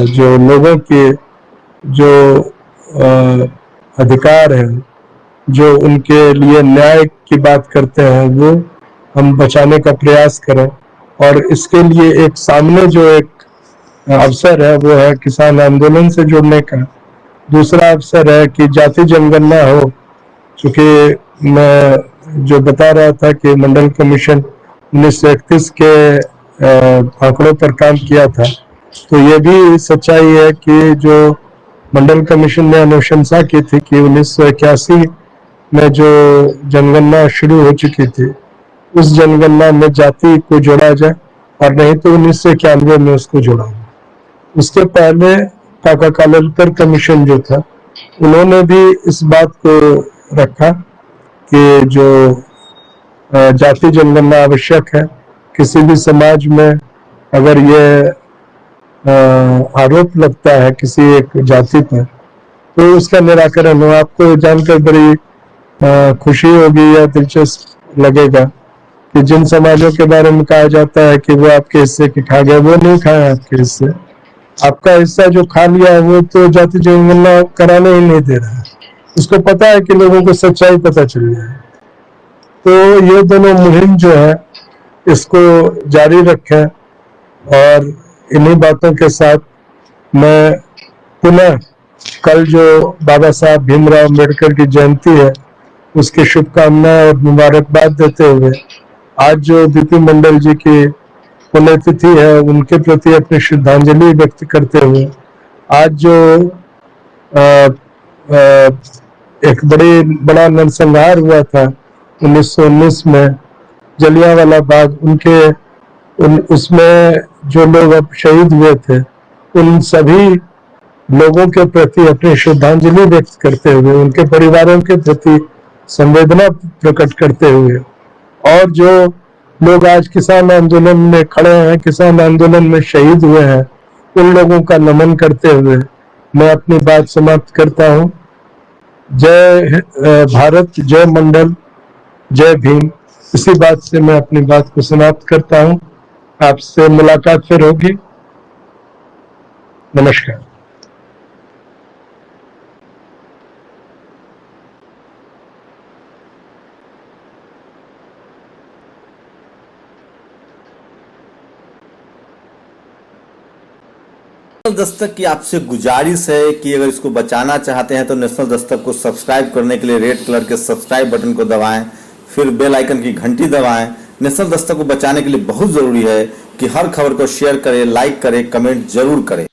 जो लोगों के जो अधिकार है, जो उनके लिए न्याय की बात करते हैं, वो हम बचाने का प्रयास करें। और इसके लिए एक सामने जो एक अवसर है वो है किसान आंदोलन से जुड़ने का। दूसरा अवसर है कि जाति जनगणना हो, चूंकि मैं जो बता रहा था कि मंडल कमीशन 1931 के आंकड़ों पर काम किया था, तो ये भी सच्चाई है कि जो मंडल कमीशन ने अनुशंसा की थी कि 1981 में जो जनगणना शुरू हो चुकी थी, उस जनगणना में जाति को जोड़ा जाए, और नहीं तो 1991 में उसको जोड़ा जाए। उसके पहले काका कालेलकर कमीशन जो था, उन्होंने भी इस बात को रखा कि जो जाति जनगणना आवश्यक है। किसी भी समाज में अगर ये आरोप लगता है किसी एक जाति पर, तो उसका निराकरण हो। आपको जानकर बड़ी खुशी होगी या दिलचस्प लगेगा कि जिन समाजों के बारे में कहा जाता है कि वो आपके हिस्से की खा गए, वो नहीं खाए आपके हिस्से। आपका हिस्सा जो खा लिया है वो तो जाति जनगणना कराने ही नहीं दे रहा है। उसको पता है कि लोगों को सच्चाई पता चल जाए। तो ये दोनों मुहिम जो है इसको जारी रखें, और इन्हीं बातों के साथ मैं पुनः कल जो बाबा साहब भीमराव अम्बेडकर की जयंती है उसकी शुभकामनाएं और मुबारकबाद देते हुए, आज जो बीपी मंडल जी की पुण्यतिथि है उनके प्रति अपनी श्रद्धांजलि व्यक्त करते हुए, आज जो एक बड़ा नरसंहार हुआ था 1919 में जलियांवाला बाग, उसमें जो लोग अब शहीद हुए थे, उन सभी लोगों के प्रति अपनी श्रद्धांजलि व्यक्त करते हुए, उनके परिवारों के प्रति संवेदना प्रकट करते हुए, और जो लोग आज किसान आंदोलन में खड़े हैं, किसान आंदोलन में शहीद हुए हैं, उन लोगों का नमन करते हुए मैं अपनी बात समाप्त करता हूँ। जय भारत, जय मंडल, जय भीम। इसी बात से मैं अपनी बात को समाप्त करता हूँ। आपसे मुलाकात फिर होगी। नमस्कार। दस्तक की आपसे गुजारिश है कि अगर इसको बचाना चाहते हैं तो नेशनल दस्तक को सब्सक्राइब करने के लिए रेड कलर के सब्सक्राइब बटन को दबाएं, फिर बेल आइकन की घंटी दबाएं। नेशनल दस्तक को बचाने के लिए बहुत ज़रूरी है कि हर खबर को शेयर करें, लाइक करें, कमेंट जरूर करें।